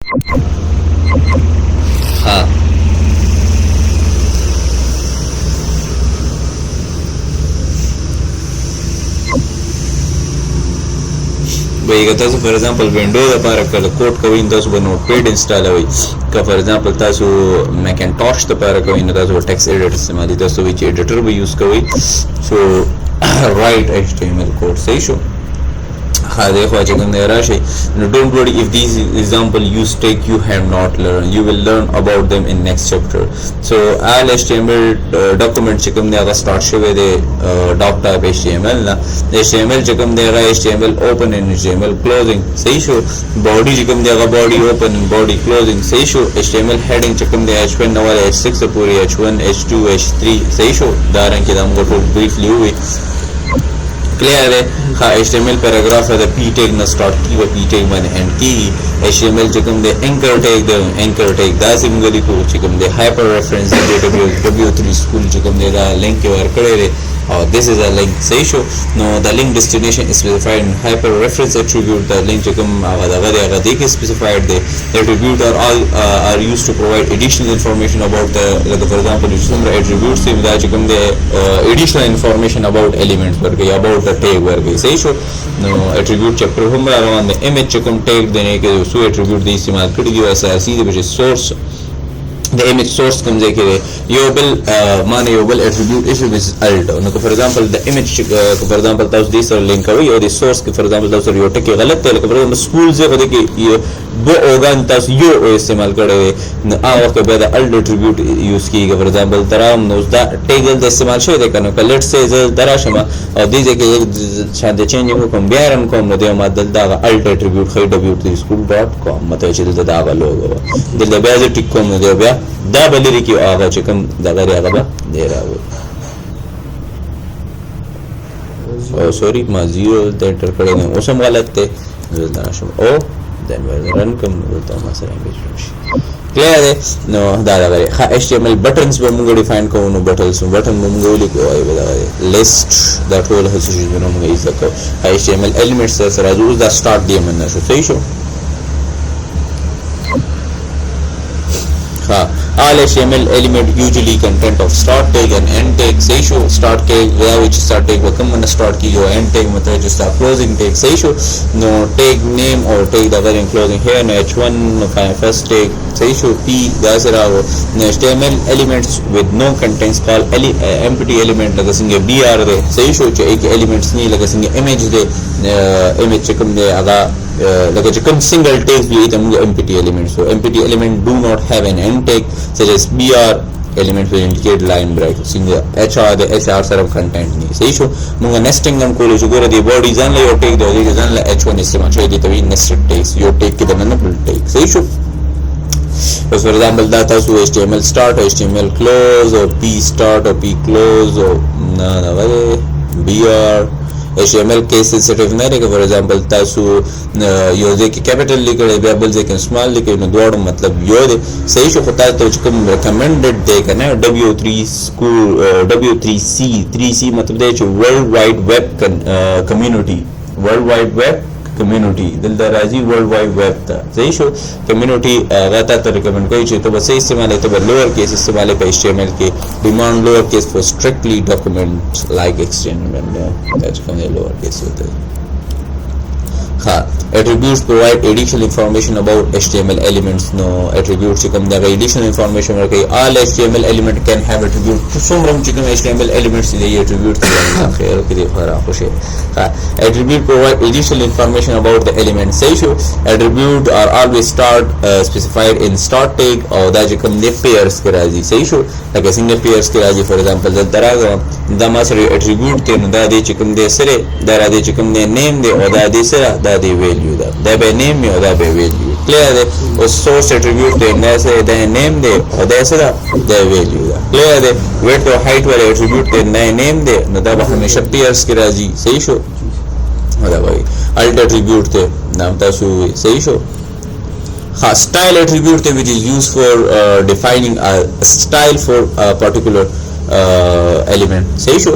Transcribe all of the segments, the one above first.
ها وایي تاسو فار ایگزامپل وینډو لپاره کله کوډ کوئ نو تاسو به نوټپیډ انسټالوئ که فار ایگزامپل تاسو میکنټاش لپاره کوئ نو تاسو به ټیکسټ ایډیټر استعمالوئ تاسو وایي چې ایډیټر به یوز کوئ سو رایټ HTML کوډ صحیح شو ها دی خوا چې کوم دی راشئ نو ډونټ وري if these example use take you have not learned you will learn about them in next chapter so all HTML document چې کوم دی هغه start شوی دی doc type HTML نه HTML چې کوم دی هغه HTML open and HTML closing صحیح شو body چې کوم دی هغه body open and body closing صحیح شو HTML heading چې کوم دی H1 نه والا H6 پورې H1 H2 H3 صحیح شو دا رنګ کې دا موږ ټول briefly ووایي clear है हाँ HTML paragraph है p tag ना start की व p tag मैंने end की HTML चिकम दे anchor tag दा सिंगली को चिकम दे hyper reference दे W3 school चिकम दे दा link के बारे करे रे और this is a link सही show no the link destination is specified in hyper reference attribute the link चिकम आवाज़ दे के specified दे attribute are used to provide additional information about the like for example जिसमें attributes से मिला चिकम दे additional information about elements पर गई about the tag पर गई सही शो no attribute chapter हम रवान दे image चिकम tag देने के सो attribute दे इस्तेमाल कर दिया ऐसा सीधे बचे source the image source comes like yobel mane yobel attribute issue is alt no for example the image for example tas this link awi or the source for example tas yo take galat है for example school से खुद के ये वो organ tas yo इस्तेमाल करे आ वक्त बाद alt attribute use की for example तराम नो उसदा tag द इस्तेमाल शो देखा नो let's say दरा शमा और दीजे के शायद change को कम बियारन को नो दे मादल दा alt attribute खाई wt.school.com मतलब चल दा दा लोगो दिल दा बेज टिक को नो दे बिया دا بلری کی آغا چکم دا غری آغا با دے رہا ہو سوری ما زیرو دا انٹر کرے گئے اسم غلط تے دانا شم او دین رن کم بولتا ہوں ماسر انگیج رمشی کلیئر ہے نو دا غری HTML بٹنز با منگا ڈیفائن کو نو بٹن منگا لکو آئی با دا غری لسٹ دا ٹول حسو چیز بنا منگا ایزا کو HTML ایلیمنٹس دا سرازو دا سٹارٹ دیا من نشو صحیح شو all HTML element usually content of start tag and end tag सही शो start tag या which start tag वो कम मना start की जो end tag मतलब जो start closing tag सही show no tag name or tag the very closing here no H1 no first tag सही शो P जैसे रहा वो no HTML elements with no contents called empty element लगा सिंगे BR दे सही शो जो एक elements नहीं लगा सिंगे image दे image चिकम दे आगा like a single text भी इतने empty elements so empty element do not have an end tag such as BR element will indicate line break single HR the HR sort of content नहीं सही शो मुंगा nesting हम कोले जो गोरा दे body जान ले your tag दे और ये जान ले H1 इस्तेमाल चाहिए तो भी nested tags your tag के दमन में tag सही शो बस for example data so HTML start HTML close or P start or P close or ना वाले BR HTML case sensitive नहीं रहेगा for example तासु यो दे के capital लिखे रहे variable दे के small लिखे न दोड़ मतलब यो दे सही शो होता है तो उसको recommended दे करना W3 school W3C 3C मतलब दे जो World Wide Web community World Wide Web community दिल दराजी World Wide Web था सही शो community वाता तो recommend कोई चीज़ तो बस सही इस्तेमाल है तो बस lower case इस्तेमाल है पे HTML के demand lower case for strictly document like extension that's कौन है lower case होता है हाँ attributes provide additional information about HTML elements no attributes चिकम दे additional information और कई all HTML element can have attribute तो सोमरम चिकम HTML elements दे ये attributes खैर किधर खरा खुश है हाँ attribute provide additional information about the element सही show attribute are always specified in start tag और दा चिकम दे pairs के राजी सही शो like single pairs के राजी for example जब दरागा दा मासरे attribute के दा दे चिकम दे सरे दा दे चिकम दे name दे और दा दे सरा दा दे value da be name or da be value clear है और source attribute दे ऐसे da name दे और da ऐसे da value da clear है width और height वाले attribute दे name दे न da हमेशा pairs के राजी सही शो अरे भाई alt attribute दे नाम तासु सही शो हाँ style attribute they which is used for defining a style for a particular element صحیح شو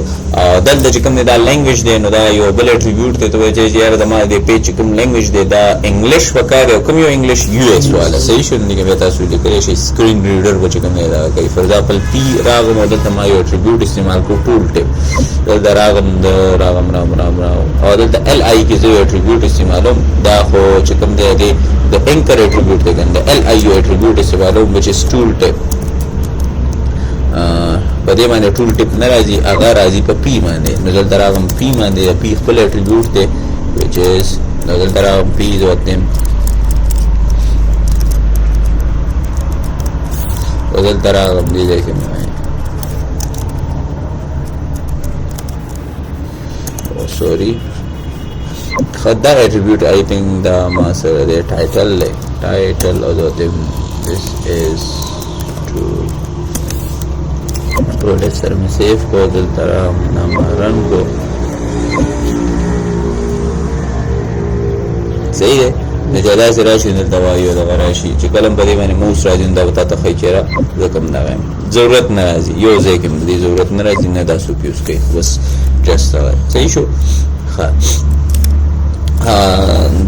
دلته چې کوم دا لینګویج دی نو دا یو بل اټریبیوټ دی ته وایي چې یاره د ما د پیج کوم لینګویج دی دا انګلیش وکړ او کوم یو انګلیش یو اس والا صحیح شو نو کې تاسو لیکلی شي سکرین ریډر به چې کوم دی دا کوي فور ایگزامپل پی راغم او دلته ما یو اټریبیوټ استعمال کو ټول ټیپ دلته راغم او دلته ال آی کې یو اټریبیوټ استعمالوم دا خو چې کوم دی د انکر اټریبیوټ دی کنده ال آی یو اټریبیوټ استعمالوم which is tool tip په دې باندې ټول ټیپ نه راځي هغه راځي په پی باندې نو دلته راغم پی باندې پی خپل اټریبیوټ دی which is نو دلته راغم پی is what name دلته راغم دې ځای کې sorry خدا اټریبیوټ I think دا ما سره دی ټایټل او this is to ټول سره مې سیف کو دلته نام رن کو صحیح دی نجادا سره راشي دلته وایو دغه راشي چې کلم په دې باندې موس راځي دا به تاسو ښایي چېرې زه کوم نه وایم ضرورت نه راځي یو ځای کې د دې ضرورت نه راځي نه دا څوک یوز کوي بس جسټ صحیح شو ښه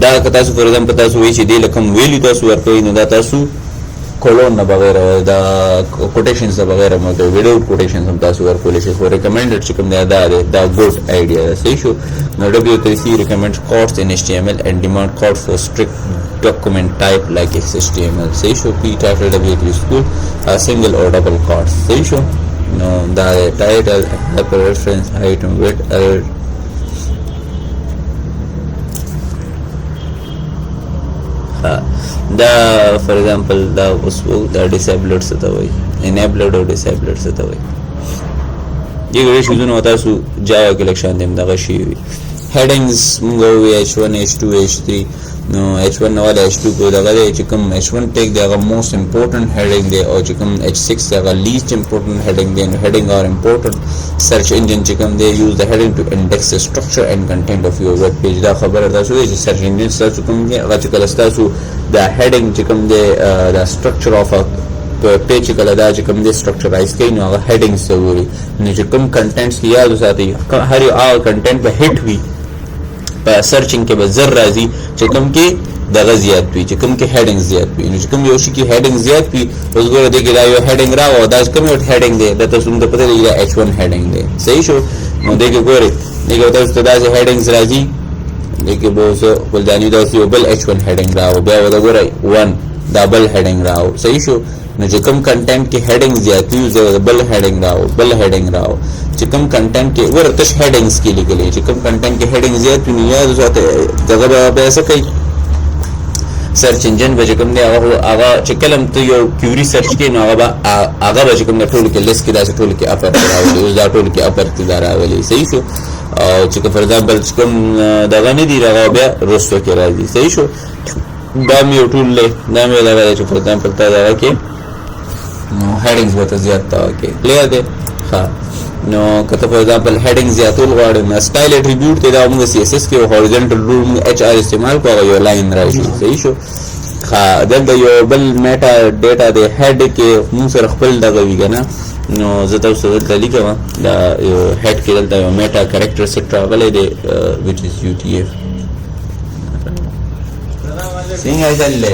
دا که تاسو فور ایگزامپل تاسو وایي چې دې له کوم ویلیو تاسو ورکوئ نو دا تاسو کولون نه بغیر دا کوټیشنز نه بغیر مو ته ویډیو کوټیشنز هم تاسو ورکولی شئ خو ریکمنډډ چې کوم دی دا دی دا ګډ آیډیا ده صحیح شو نو W3C recommends quotes in HTML and demand quotes for strict document type like XHTML صحیح شو P title W3 school single or double quotes صحیح شو نو دا title hyperreference height and width دا فور ایگزامپل دا اوس دا ډیسیبلډ څه ته وایي انیبلډ او ډیسیبلډ څه ته وایي دې ګډې شیزونه تاسو جاوا کې لږ شان دي همدغه شي وي هیډنګز مونږ وایو H1 H2 H3 نو H1 والا H2 کو دغه دی چې کوم H1 ټیک دی هغه موست امپورټنټ هیډنګ دی او چې کوم H6 دی هغه لیست امپورټنټ هیډنګ دی نو هیډنګ آر امپورټنټ سرچ انجن چې کوم دی یوز د هیډنګ ټو انډیکس د سټرکچر اینڈ کنټینټ اف یور ویب پیج دا خبره تاسو دی چې سرچ انجن تاسو کوم دی هغه چې کله تاسو دا هیډنګ چې کوم دی دا سټرکچر اف پیج کله دا چې کوم دی سټرکچرایز کوي نو هغه هیډنګ څه وایي نو چې کوم کنټینټس کې یاد وساتئ هر یو هغه کنټینټ به هیټ وي په سرچینګ کې به زر راځي چې کوم کې دغه زیات وي چې کوم کې هیډنګ زیات وي نو چې کوم یو شي کې هیډنګ زیات وي اوس ګوره دې کې دا یو هیډنګ راغو دا کوم یو هیډنګ دی دا تاسو ته پته دی دا H1 هیډنګ دی صحیح شو نو دې کې ګوره دې کې تاسو ته دا هیډنګز راځي دې کې به اوس ولداني دا یو بل H1 هیډنګ راو بیا ودا ګوره 1 ډبل هیډنګ راو صحیح شو نو چې کوم کنټینټ کې هیډنګ زیات وي زه بل هیډنګ راو چې کوم کنټینټ کې ورته هیډنګز کې لیکلي چې کوم کنټینټ کې هیډنګ زیات وي نو یاد وساته دغه به څه کوي سرچ انجن به کوم دی هغه چې کلم ته یو کیوري سرچ کې نو هغه به کوم ټول کې لیست کې دا ټول کې اپر راوړي دا ټول کې اپر کې دا راوړي صحیح شو او چې فور ایگزامپل کوم دغه نه دی راغلی بیا رستو کې راځي صحیح شو دا مې یو ټول دی دا مې دغه چې فور ایگزامپل ته دغه کې نو هیډنګز به ته زیات ته کې کلیر دی ښه نو کته فور ایگزامپل هیډنګ زیاتول غواړي نو سټایل اټریبیوټ ته دا موږ CSS کې هوریزونټل رول موږ HR استعمال کوو یو لاین راشي صحیح شو ښه دلته یو بل میټا ډیټا دی هیډ کې موږ سره خپل دغه وي کنه نو زه تاسو دلته لیکم دا یو هیډ کې دلته یو میټا کریکټر سیټ راغلی دی which is UTF څنګه چللې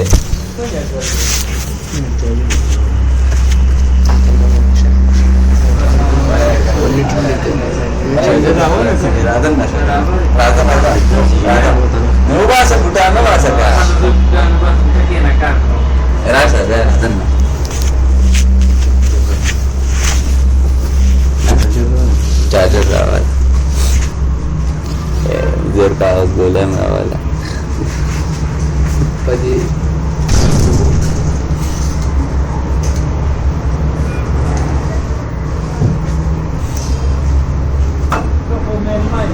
चार्जर रावाला जर का गोल्या रावाला कधी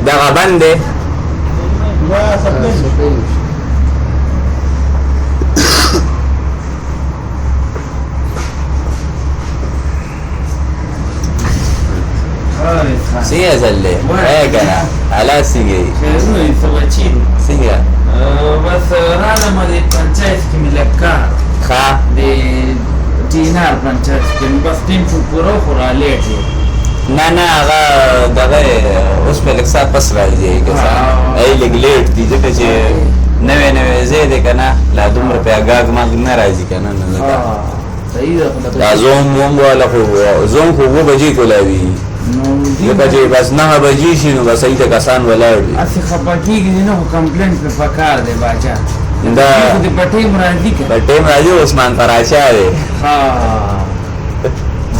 दगा बंद है Siga Zalle, Egana, Alasiga, Siga. بس هذا ما دي بنشايف كم لكار خا دي دينار بنشايف كم بس تيم في بروح وراليتي نه هغه دغه اوس په لږ ساعت پس راځي که څه ای لږ لیټ دي ځکه چې نوی ځای دی که نه لا دومره پې اګاګ ماګ نه راځي که نه ځکه صحیح ده دا زوم ووم والا خو زوم خو 7 بجې کولاوي لکه چې بس 9 بجې شي نو بس هلته کسان ولاړ وي هسې خفه کېږي نه خو کمپلینټ پې پکار دی باچا دا خو دې په ټیم راځي که په ټیم راځي عثمان فراچا دی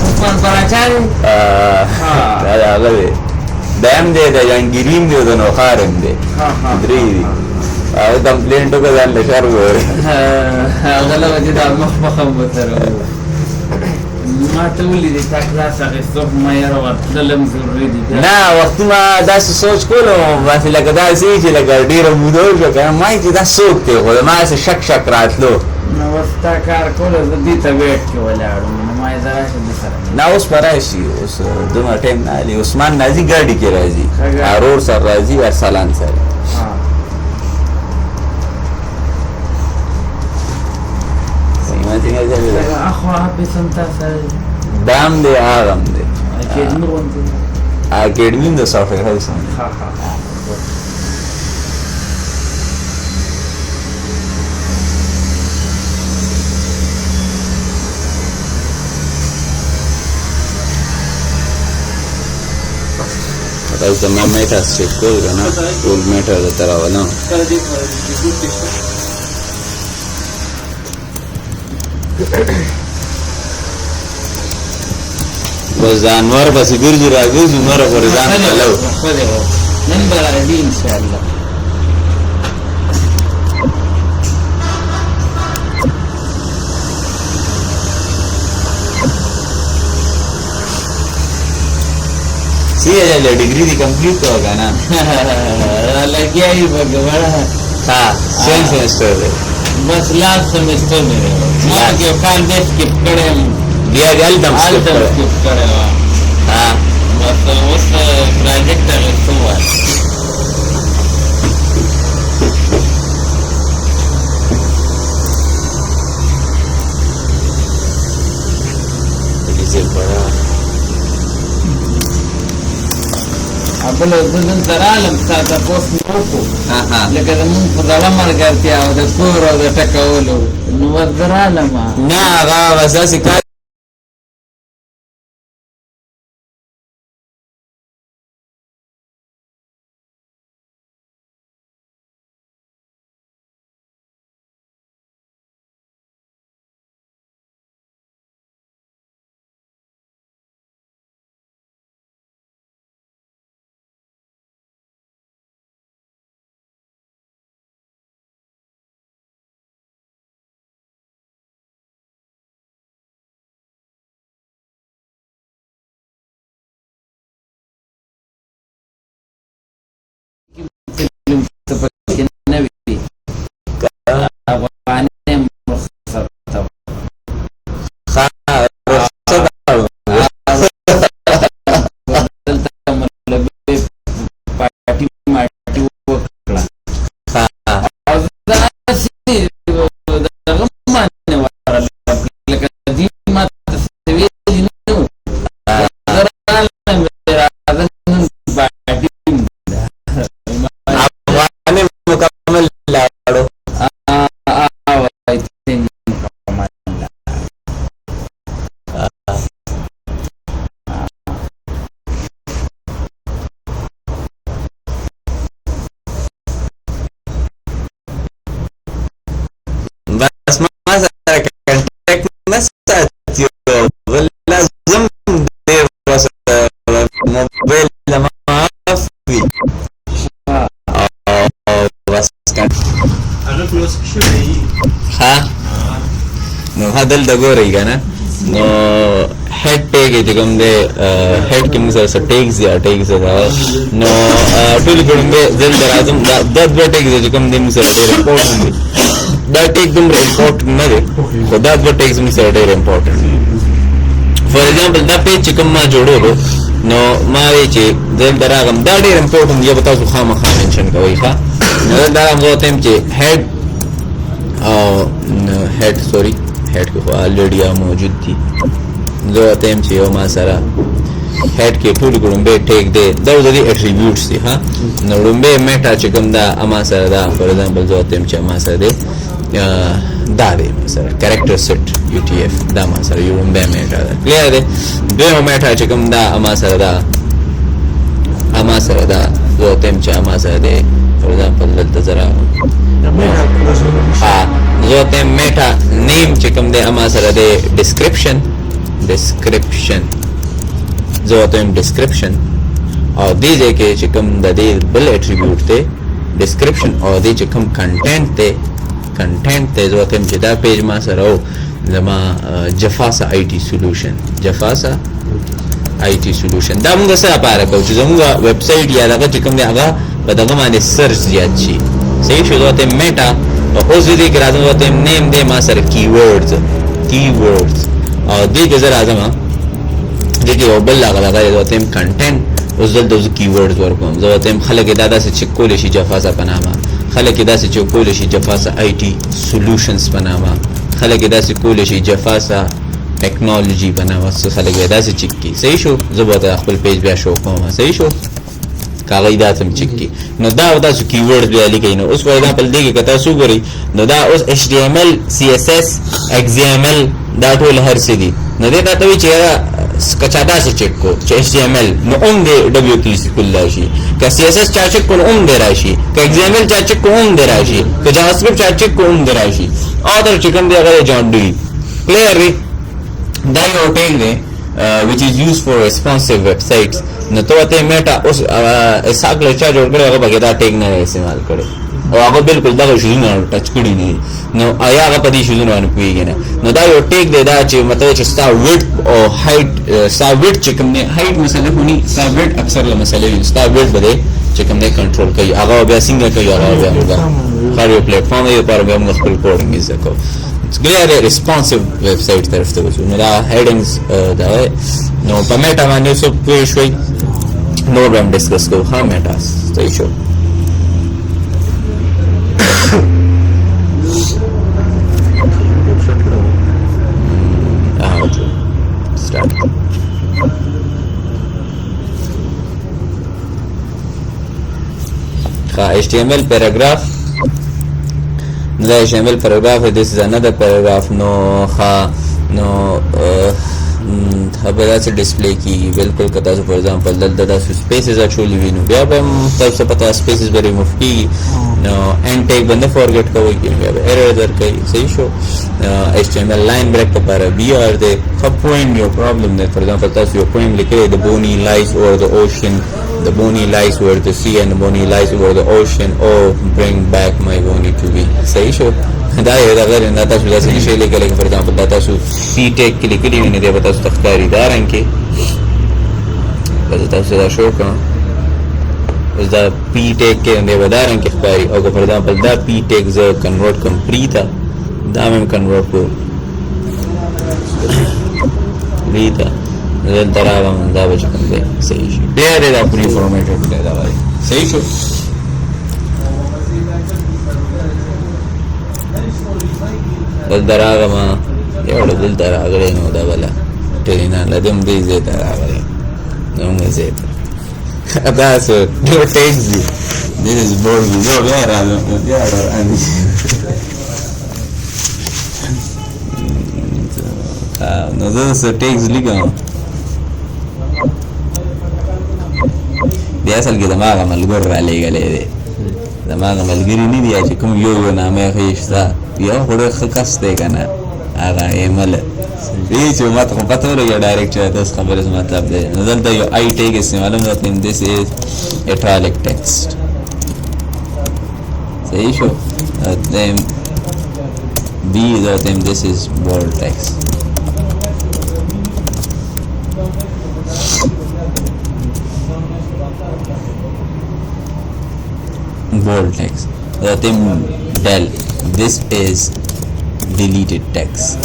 عثمان فراچا دی دا د هغه دی دا هم دی د جهانګیریم دی او د نوښار هم دی درې دي هغه کمپلینټ وکړه ځان له شر وویل هغه له وجې دا مخ هم ورسره ما ته ولیدې تا کلاس اخیستو خو ما یاره ورتللم ضروري دي نه وختونه داسې سوچ کولو بس لکه داسې وي چې لکه ډېره موده وشوه که نه ما چې دا څوک دی خو زما هسې شک راتلو نو اوس تا کار کوله زه دې ته ویټ کې ولاړم نو ما یې زه راشه دې سره نه اوس به راشي اوس دومره ټایم نه هلي عثمان راځي ګاډي کې راځي ارور سره راځي ارسلان سره اخو حافظ هم تا سره دا هم دی هغه هم دی اکیډمي غوندې اکیډمي هم د سافټویر هاوس هم دی تاسو زما میټرز چیک کول که نه ټول میټر درته راولم بس ځانور پسې ګرځي راګرځي نوره پورې ځان پلو نن به راځي انشاءالله سی اجازه ډیګري دی کمپلیټ کړه که نه لګیا یې به ګوره ها سیم سیمسټر دی بس لاس سمیسټر مې دی ما یو کال دی سکپ کړی یم بیا دې هلته هم سکپ کړی سکپ کړی وم ها بس اوس پروجیکټ اخیستو وای بل زه دلته رالم ستا تپوس مې وکړو لکه زمونږ په زړه ملګرتیا او د کور او د ټکولو نو ور زه رالم نه هغه بس داسې کار دلته ګورئ که نه نو هیډ ټیګ چې کوم دی هیډ کې موږ سره څه ټیګز دي ټیګز نو ټولې په لومبۍ دلته راځم دا دوه ټیګز چې کوم دی موږ سره ډېر امپورټنټ دي دا ټیګ دومره امپورټنټ نه دی خو دا دوه ټیګز موږ سره ډېر امپورټنټ دي فار ایگزامپل دا پیج چې کوم ما جوړولو نو ما وی چې دلته راغلم دا ډېر امپورټنټ دی به تاسو خامخا منشن کوئ ښه نو دلته راغلم زه ورته یم چې هیډ هیډ سوري هیډ کې خو الریډي موجود دي زه ورته یم چې یو ما سره head کې ټول ګړمبه ټیک دی دا د اټریبیوټس دي ها نو ګړمبه میټا چې کوم دا اما سره دا فور ایگزامپل زه تم چې اما سره دی دا دی مثلا کریکټر سیټ یو ټی اف دا ما سره یو ګړمبه میټا دا کلیئر دی به میټا چې کوم دا اما سره دا زه تم چې اما سره دی فور ایگزامپل دلته زرا زه تم میټا نیم چې کوم دی اما سره دی description زه تم description او دې کې چې کوم د دې بل اټریبیوټ دی description او دې چې کوم content ته زه تم چې دا پیج ما سره او زما جفاسا IT solution دا موږ سره لپاره کوو چې زموږ ویب سټ یا دغه چې کوم دی هغه په دغه باندې سرچ زیات شي صحیح شو زه تم میټا او اوس دې کې راځم زه تم نیم دی ما سره keywords او دې کې زه راځم دې کې یو بل هغه زه تم content اوس دلته زه keywords ورکوم زه تم خلک دا داسې چې کول شي جفاسا په نامه خلک داسې چې کول شي جفاسا IT solutions په نامه خلک داسې کول شي جفاسا ټیکنالوژي په نامه خلک داسې چک کی صحیح شو زه به خپل پیج بیا شو کوم صحیح شو کاغی دا تم چک کی نو دا او تاسو کیورډز بیا لیکئ نو اوس فور ایگزامپل دې کې کته سو غوري نو دا اوس HTML CSS XML دا ټول هر څه دي نو دا ته وی چې کچا دا څه چک کو چې HTML نو اون دې WQC کول راشي که CSS چا چک کو اون دې راشي که XML چا چک کو اون دې راشي که JavaScript چا چک کو اون دې راشي او دا چکم دی هغه جان دی کلیئرلی دا یو ټیګ دی which is used for responsive websites نو ته ته میټا اوس اساګل چا جوړ کړو هغه بګی دا ټیګ نه استعمال کړي او هغه بالکل دا شی نه ټچ کړی نه نو آیا هغه په دې شی نه پويږي نه نو دا یو ټیګ دی دا چې مطلب چې ستا ویډ او هایټ ستا ویډ چې کوم نه هایټ مسله هونی ستا ویډ اکثر له مسلې ستا ویډ بده چې کوم نه کنټرول کوي هغه بیا څنګه کوي هغه بیا موږ هر یو پلیټ فارم یې پر بیا موږ خپل کوډینګ یې زکو clear responsive website طرف ته وځو نو دا headings دا نو په میټا باندې څه پوه شوي نو به هم ډسکس کوو ها میټا صحیح شو start HTML paragraph the HTML paragraph this is another paragraph no خبره څه ډسپلی کی بالکل کتا فور ایگزامپل دلته سپیسز اچولي وینو بیا به تاسو پتا سپیسز به ریموف کی نو اینڈ ټیګ باندې فورګټ کوئ کی بیا به ایرر درکې صحیح شو HTML لاین بریک لپاره بی ار دی خو پوینټ یو پرابلم دی فور ایگزامپل تاسو یو پوینټ لیکئ the bony lies over the ocean the bony lies over the sea and the bony lies over the ocean oh bring back my bony to me صحیح شو دا یو دا غیر نه تاسو داسې نشئ لیکلی فور ایگزامپل دا تاسو پی ټیک کې لیکلي وي نو دی به تاسو ته ښکاري دا رنګ کې بس تاسو دا شو کړم اوس دا پی ټیک کې دی به دا رنګ کې ښکاري او که فور ایگزامپل دا پی ټیک زه کنورټ کړم پری ته دا مې کنورټ کړو پری ته دلته راغلم دا به چې کوم دی صحیح شي ډېر دی دا پری فارمیټډ دی دا وایي صحیح شو دلته راغلم یو دلته راغلی نو دا بله ټرینا لدم دې ځای ته راغلی نو موږ ځای ته دا څه ډېر ټیکس دي This is boring. No, بیا راغلم بیا راغلم نو زه څه ټیکس لیکم بیا اصل کې دماغ ملګر را لېږلی دی دماغ ملګري نه دي چې کوم یو نامه ښه شته یو خو ډېر ښه کس دی که نه هغه ایمل دې چې ما ته خو پته ولګي ډایرکټ چې تاسو خبرې څه مطلب دی نو دلته یو آی ټیګ استعمالوم دلته this is italic text صحیح شو then B دلته this is bold text bold text دلته del this is deleted text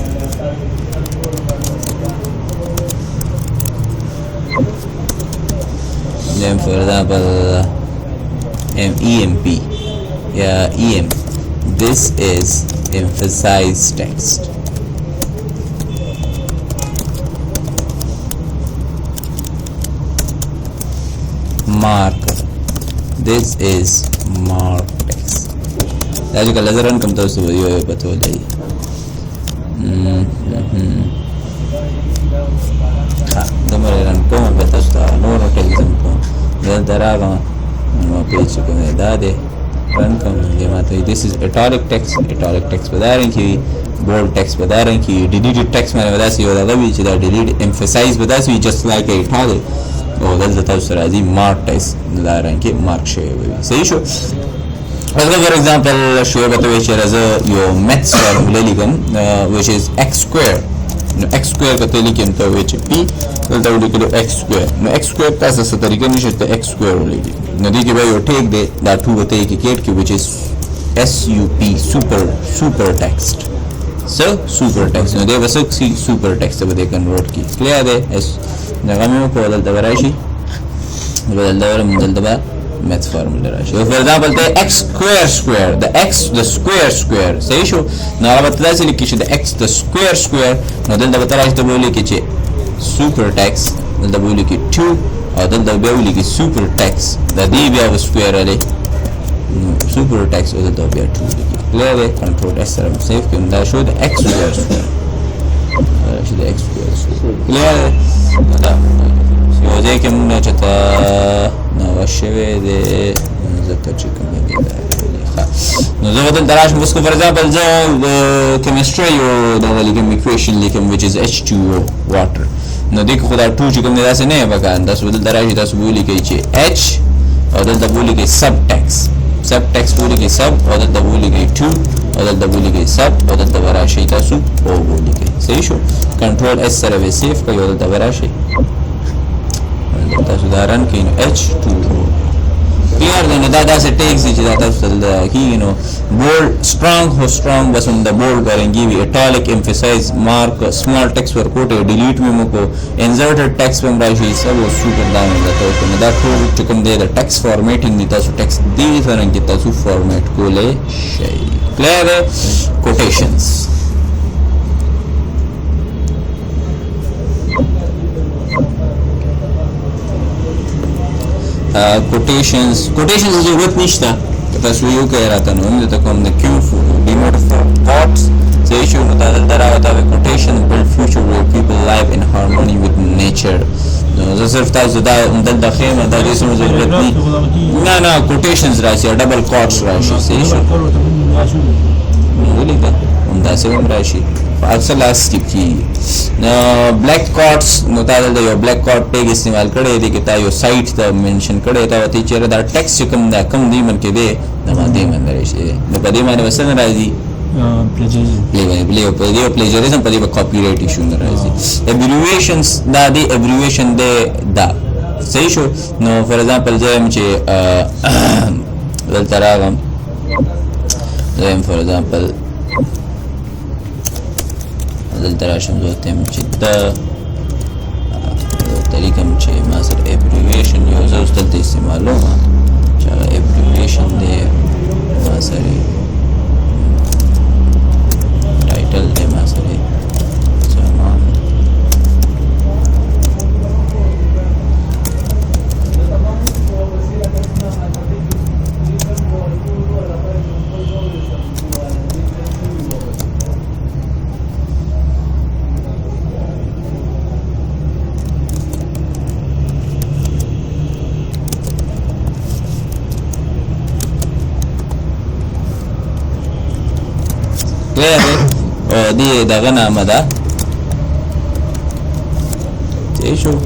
then for example EMP EM this is emphasized text marker. This is mark text. As you can run come to you but run come but no text then there are no page run come. This is italic text बता रहे कि bold text बता रहे कि deleted text मैंने बता सी होता भी चीज़ delete emphasize बता सी just like a italic और दल देता उस तरह जी mark text बता रहे कि mark शेयर भी सही शो. For example शेयर बताओ ये चीज़ यो maths formula लिखम which is x square. X square का तेली क्या तो which p दलता वो लिखो x square. x square ताज़ ऐसा तरीका नहीं शर्त x square हो लेगी. नदी के भाई वो take दे that two बताए कि केट की which is SUP super text. So super text. No, they were super text. So they convert की. Clear है? S. नगामे में को बदलता बराशी. बदलता वाला मुदलता बा math formula राशी. For example, the x square. The square. सही शो. ना अब बता चली कि the x the square. ना दलता बता राशी तो बोले कि super text. दलता बोले कि 2 और दलता बोले कि super text. The d भी अब square वाले. Super text or the W2 clear the control S save can that show the x square show the x square clear so they can chata na washeve de zato chicken no the other darash musko for example the chemistry or the equation likem which is H2O water no dekho khuda 2 chicken ne aise nahi baka das badal darash das boli ke H और दल दबोली के subtext बोली के sub और दल दबोली के 2 और दल दबोली के sub और दल दबरा शेता सु ओ बोली के सही show control S survey save का और दल दबरा शे दल सुधारण के H2O clear then दादा से टेक्स्ट जी दादा सुधर कि bold strong बस उन द bold करेंगे भी italic emphasize mark small text पर कोटे delete में को inserted text में राइट सब वो super डाउन होता है तो ना तो चिकन दे द text formatting नहीं था सो text दे तरह की था सो format को ले clear है quotations quotations जरूरत नहीं था बस वो यूँ कह रहा था ना उन्हें तो हमने क्यों demodify thoughts so issue होता है दर आता है quotation build future where people live in harmony with nature तो सिर्फ था ज़्यादा उनका दाखिल में था जिसमें ज़रूरत नहीं ना quotations राशि और double quotes राशि से issue वो लिखा उनका से हम राशि अक्सर लास्ट स्किप की ब्लैक कॉर्ड्स नोताल दे यो ब्लैक कॉर्ड टेग इस्तेमाल करे दे किता यो साइट द मेंशन करे ता वती चेहरा दा टेक्स्ट कम दी मन के दे नमा दे मन रे शे न पदे माने वसन राजी प्लेजरिज्म पदे कॉपीराइट इशू न राजी एब्रिविएशंस दा दी एब्रिविएशन दे दा सही शो नो फॉर एग्जांपल जे एमचे तरागम जे फॉर एग्जांपल दलतराशम होते हैं चित्ता तरीका मुझे मासर एब्रिविएशन यूज़ उस तलते इस्तेमाल होगा चलो एब्रिविएशन दे मासर टाइटल दे मासर دي ده غنى مدى تعيشوا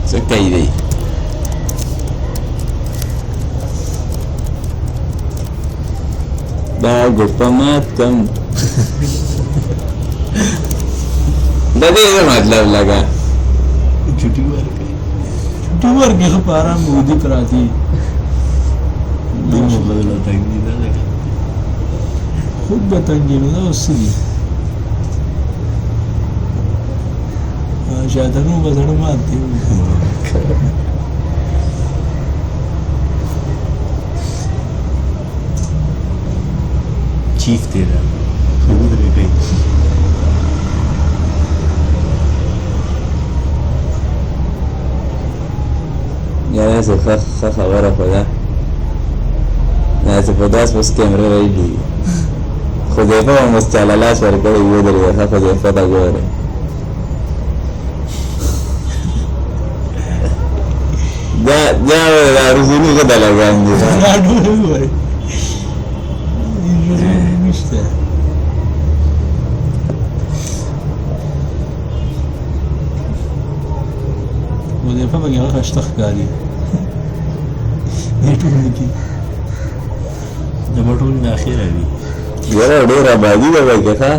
سكاي دي باغو पमातम दे मतलब लगा छुट्टी वर्ग के पारा मोदी कराती बदला टाइम नहीं था लेकिन खुद बताएंगे ना उससे शायद ना बदल मारती हूँ चीफ तेरा खुद रे कहीं یا سے خبره خدا ناسې په داس بس کیمره رایډي خدیفه هم اوس چاله لاس ورکړی ودرېده ښه خدیفه ته ګورې دا روزوني ښه ته لګان دي دا ډول وګورئ نشته وظیفه به هغه خشته ښکاري دې ټولنې کې د بټول نه اخیره وي یاره ډېر آبادي ده پکې ښه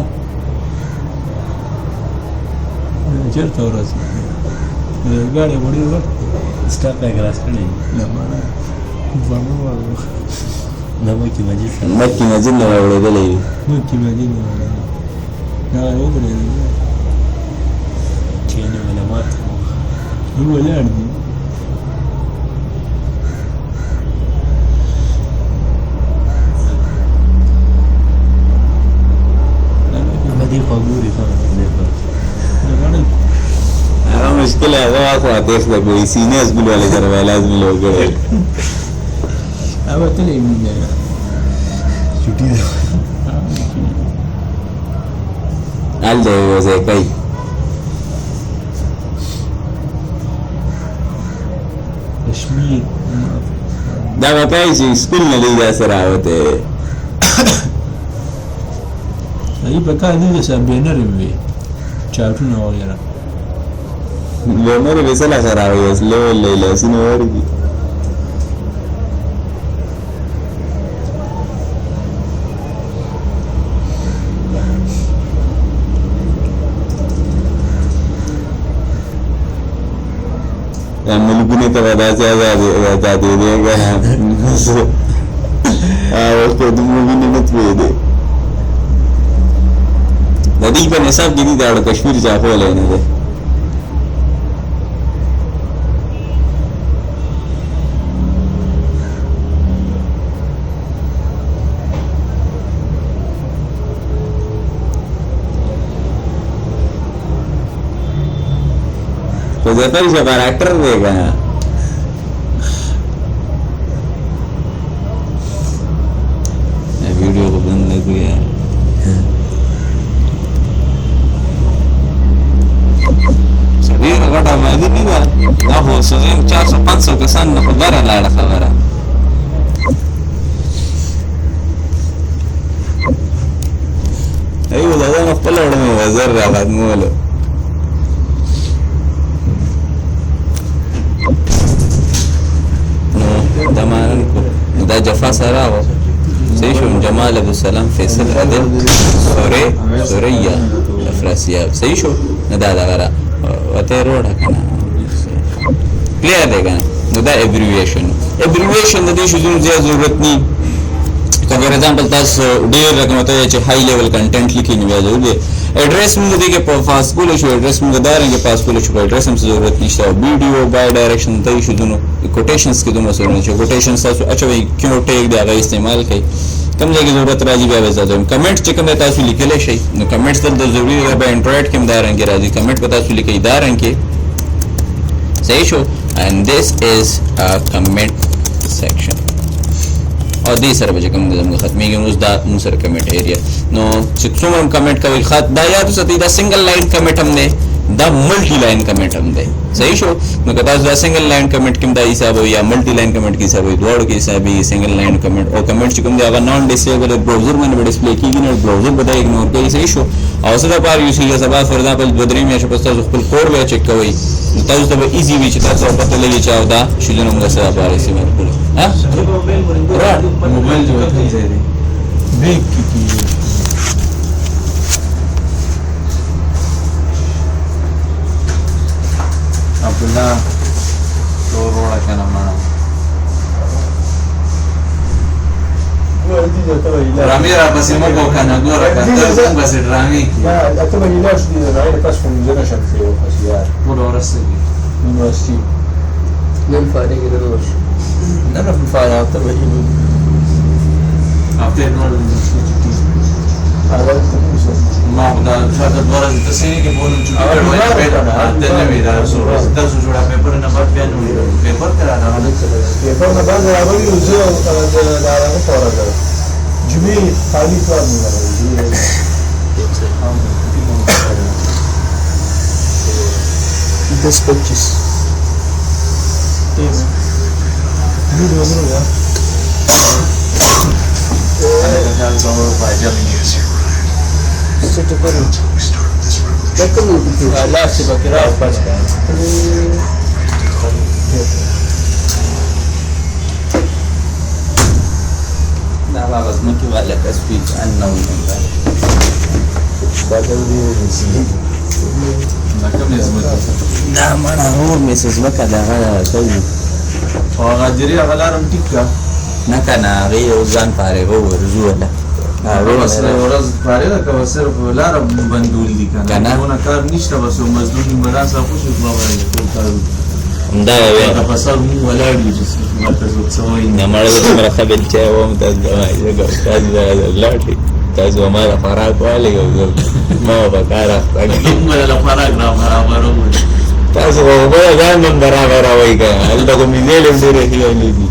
چېرته ورځي ګاډی وړي ور سټاپ بیک راس کړی لمانه فهمه وایو د مکې مسجد سره مکې مسجد نه راوړېدلی وي نو کې باندې نه دا یو بل چې نه علامات دی ولاړ دي دې خوا ګوري هغه مشکل هغه واخوا تېښ ده کوي سینې اسکول والے سره به لازمي وکړی هغه تللی چټي ده هلته یو ځای کوي کشمیر دا به کوي چې سکول نه دی داسې راوتی ای په کار دی چې بینر وي چاټونه وغیرہ لومړی به څه لاسه راوړي اوس لوی لاسونه ورکړي دا ملکونو ته به داسې ازادېدی که نه اوس په دومره وینې نه تویېدی د دې په نصاب کې دي دا کشمیر چاپولی نه دی حذیفه ریشه کاراکټر دی که نه ویډیو کو بند نه کړی ډېره غټه آبادي نه ده دا خو سوزیم 400-500 کسان نه خبره لاړه خبره ایو دادا نو خپله وړمې وزر را ختمولو دا معنی نو دا جفا سره و صحیح شو جمال عبدالسلام فیصل عدل سوریا افراسیاب صحیح شو نو دا دغه را وته روډه کنه کلیر دی کنه نو دا ابریویشن د دې شیزونو زیات ضرورت ني که فار ایگزامپل تاسو ډېر رقم ته چې های لیول کنټینټ لیکي نو ضرور دی ایڈریس موږ دې کې پاس کول شو ایڈریس موږ دارنګ پاس کول شو ایڈریس هم ضرورت نشته ویډیو بای ډایرکشن ته شیزونو کوټیشنز کې دومره ضرورت نشته کوټیشنز تاسو اچوي کیو ټیګ دا غي استعمال کوي کم ځای کې ضرورت راځي بیا وځو کمنټ چې کوم تاسو لیکلی شي نو کمنټس دلته ضروري دی په انډرایډ کې هم دا رنګ راځي کمنټ په تاسو لیکي دا رنګ کې صحیح شو and this is a comment section او دې سره به چې کوم زموږ ختمېږي نو اوس دا موږ سره کمنټ ایریا نو چې څومره هم کمنټ کوئ خط دا یاد وساتئ دا سنګل لاین کمنټ هم دی دا ملټي لاین کمنټ هم دی صحیح شو نو که تاسو دا سنګل لاین کمنټ کې هم دا حساب وي یا ملټي لاین کمنټ کې حساب وي دواړو کې حساب وي سنګل لاین کمنټ او کمنټ چې کوم دی هغه نان ډسپلیبل براوزر باندې به ډسپلی کېږي نو براوزر به دا اګنور کوي صحیح شو او څه دپاره یو سیریه سبا فار ایگزامپل 2-3 میاشتې پس تاسو خپل کوډ بیا چک کوئ نو تاسو ته به ایزي وي چې تاسو پته لګي چې او دا شیزونه موږ څه دپاره استعمال کړو موبایل جو ته ځای دی بیک کیږي عبدالله روړه کنه مانا رامي را پسې مو کو کنه ګوره کته څنګه پسې ډرامي Ja, até uma ilha de Naira faz com Zena Chantier, passear. مو ورسېږي Não assim. نن فارغ دی روش Não era para falar, até uma ilha. هفته نور Agora está começando. ما دا شاته دوره د تسې کې بولم چې د نوې دا تاسو جوړه پیپر نه بعد بیا نو پیپر پیپر ته راغلی پیپر نه باندې راغلی او زه د هغه په ورځ جمعې خالي کار مې راغلی 10-25 دا باغ ځمکې والا تسویق unknown دا مړه هو میسز مکه دغه کوي او هغه جری هغه لارم ټیک کا نه که نه هغې یو ځان فارغ ورځو وله ورځ فارغه کوه صرف لاره بندول دي که نه دونه کار نشته بس یو مزدور مدان صاحب خو شو ټول کار همدا یو هغه په سر مونږ ولاړ یو چې ماته څوک څه وایي نه مړه زه دومره ښه بلچی وم تاسو تاسو لاټې تاسو ما له خوراک والېږئ ما به په کار اخته موږ له خوراک را برابرو تاسو خو خپله ځان هم برابروئ که هلته خو مینېل هم ډېرې ښې دي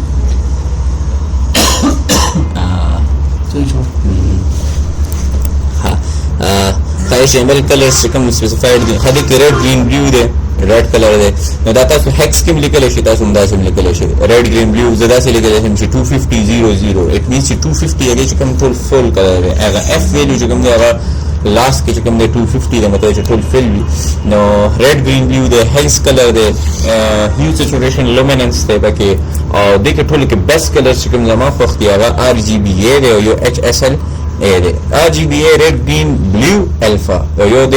HTML colors چې کوم specified دي خدای کې red green blue دی red color دی نو دا تاسو hex کې لیکلی شي تاسو هم داسې لیکلی شي red green blue زه داسې لیکلی شم چې 250 it means چې 250 هغې چې کوم ټول full color دی هغه f value چې کوم دی هغه لاست کې چې کوم دی 250 دی مطلب چې ټول fill وي نو red green blue دی hex color دی hue saturation luminance دی پکې او دې کې ټولو کې best color چې کوم زما خوښ دي هغه RGBA دی او یو HSL RGBA red green blue alpha یو د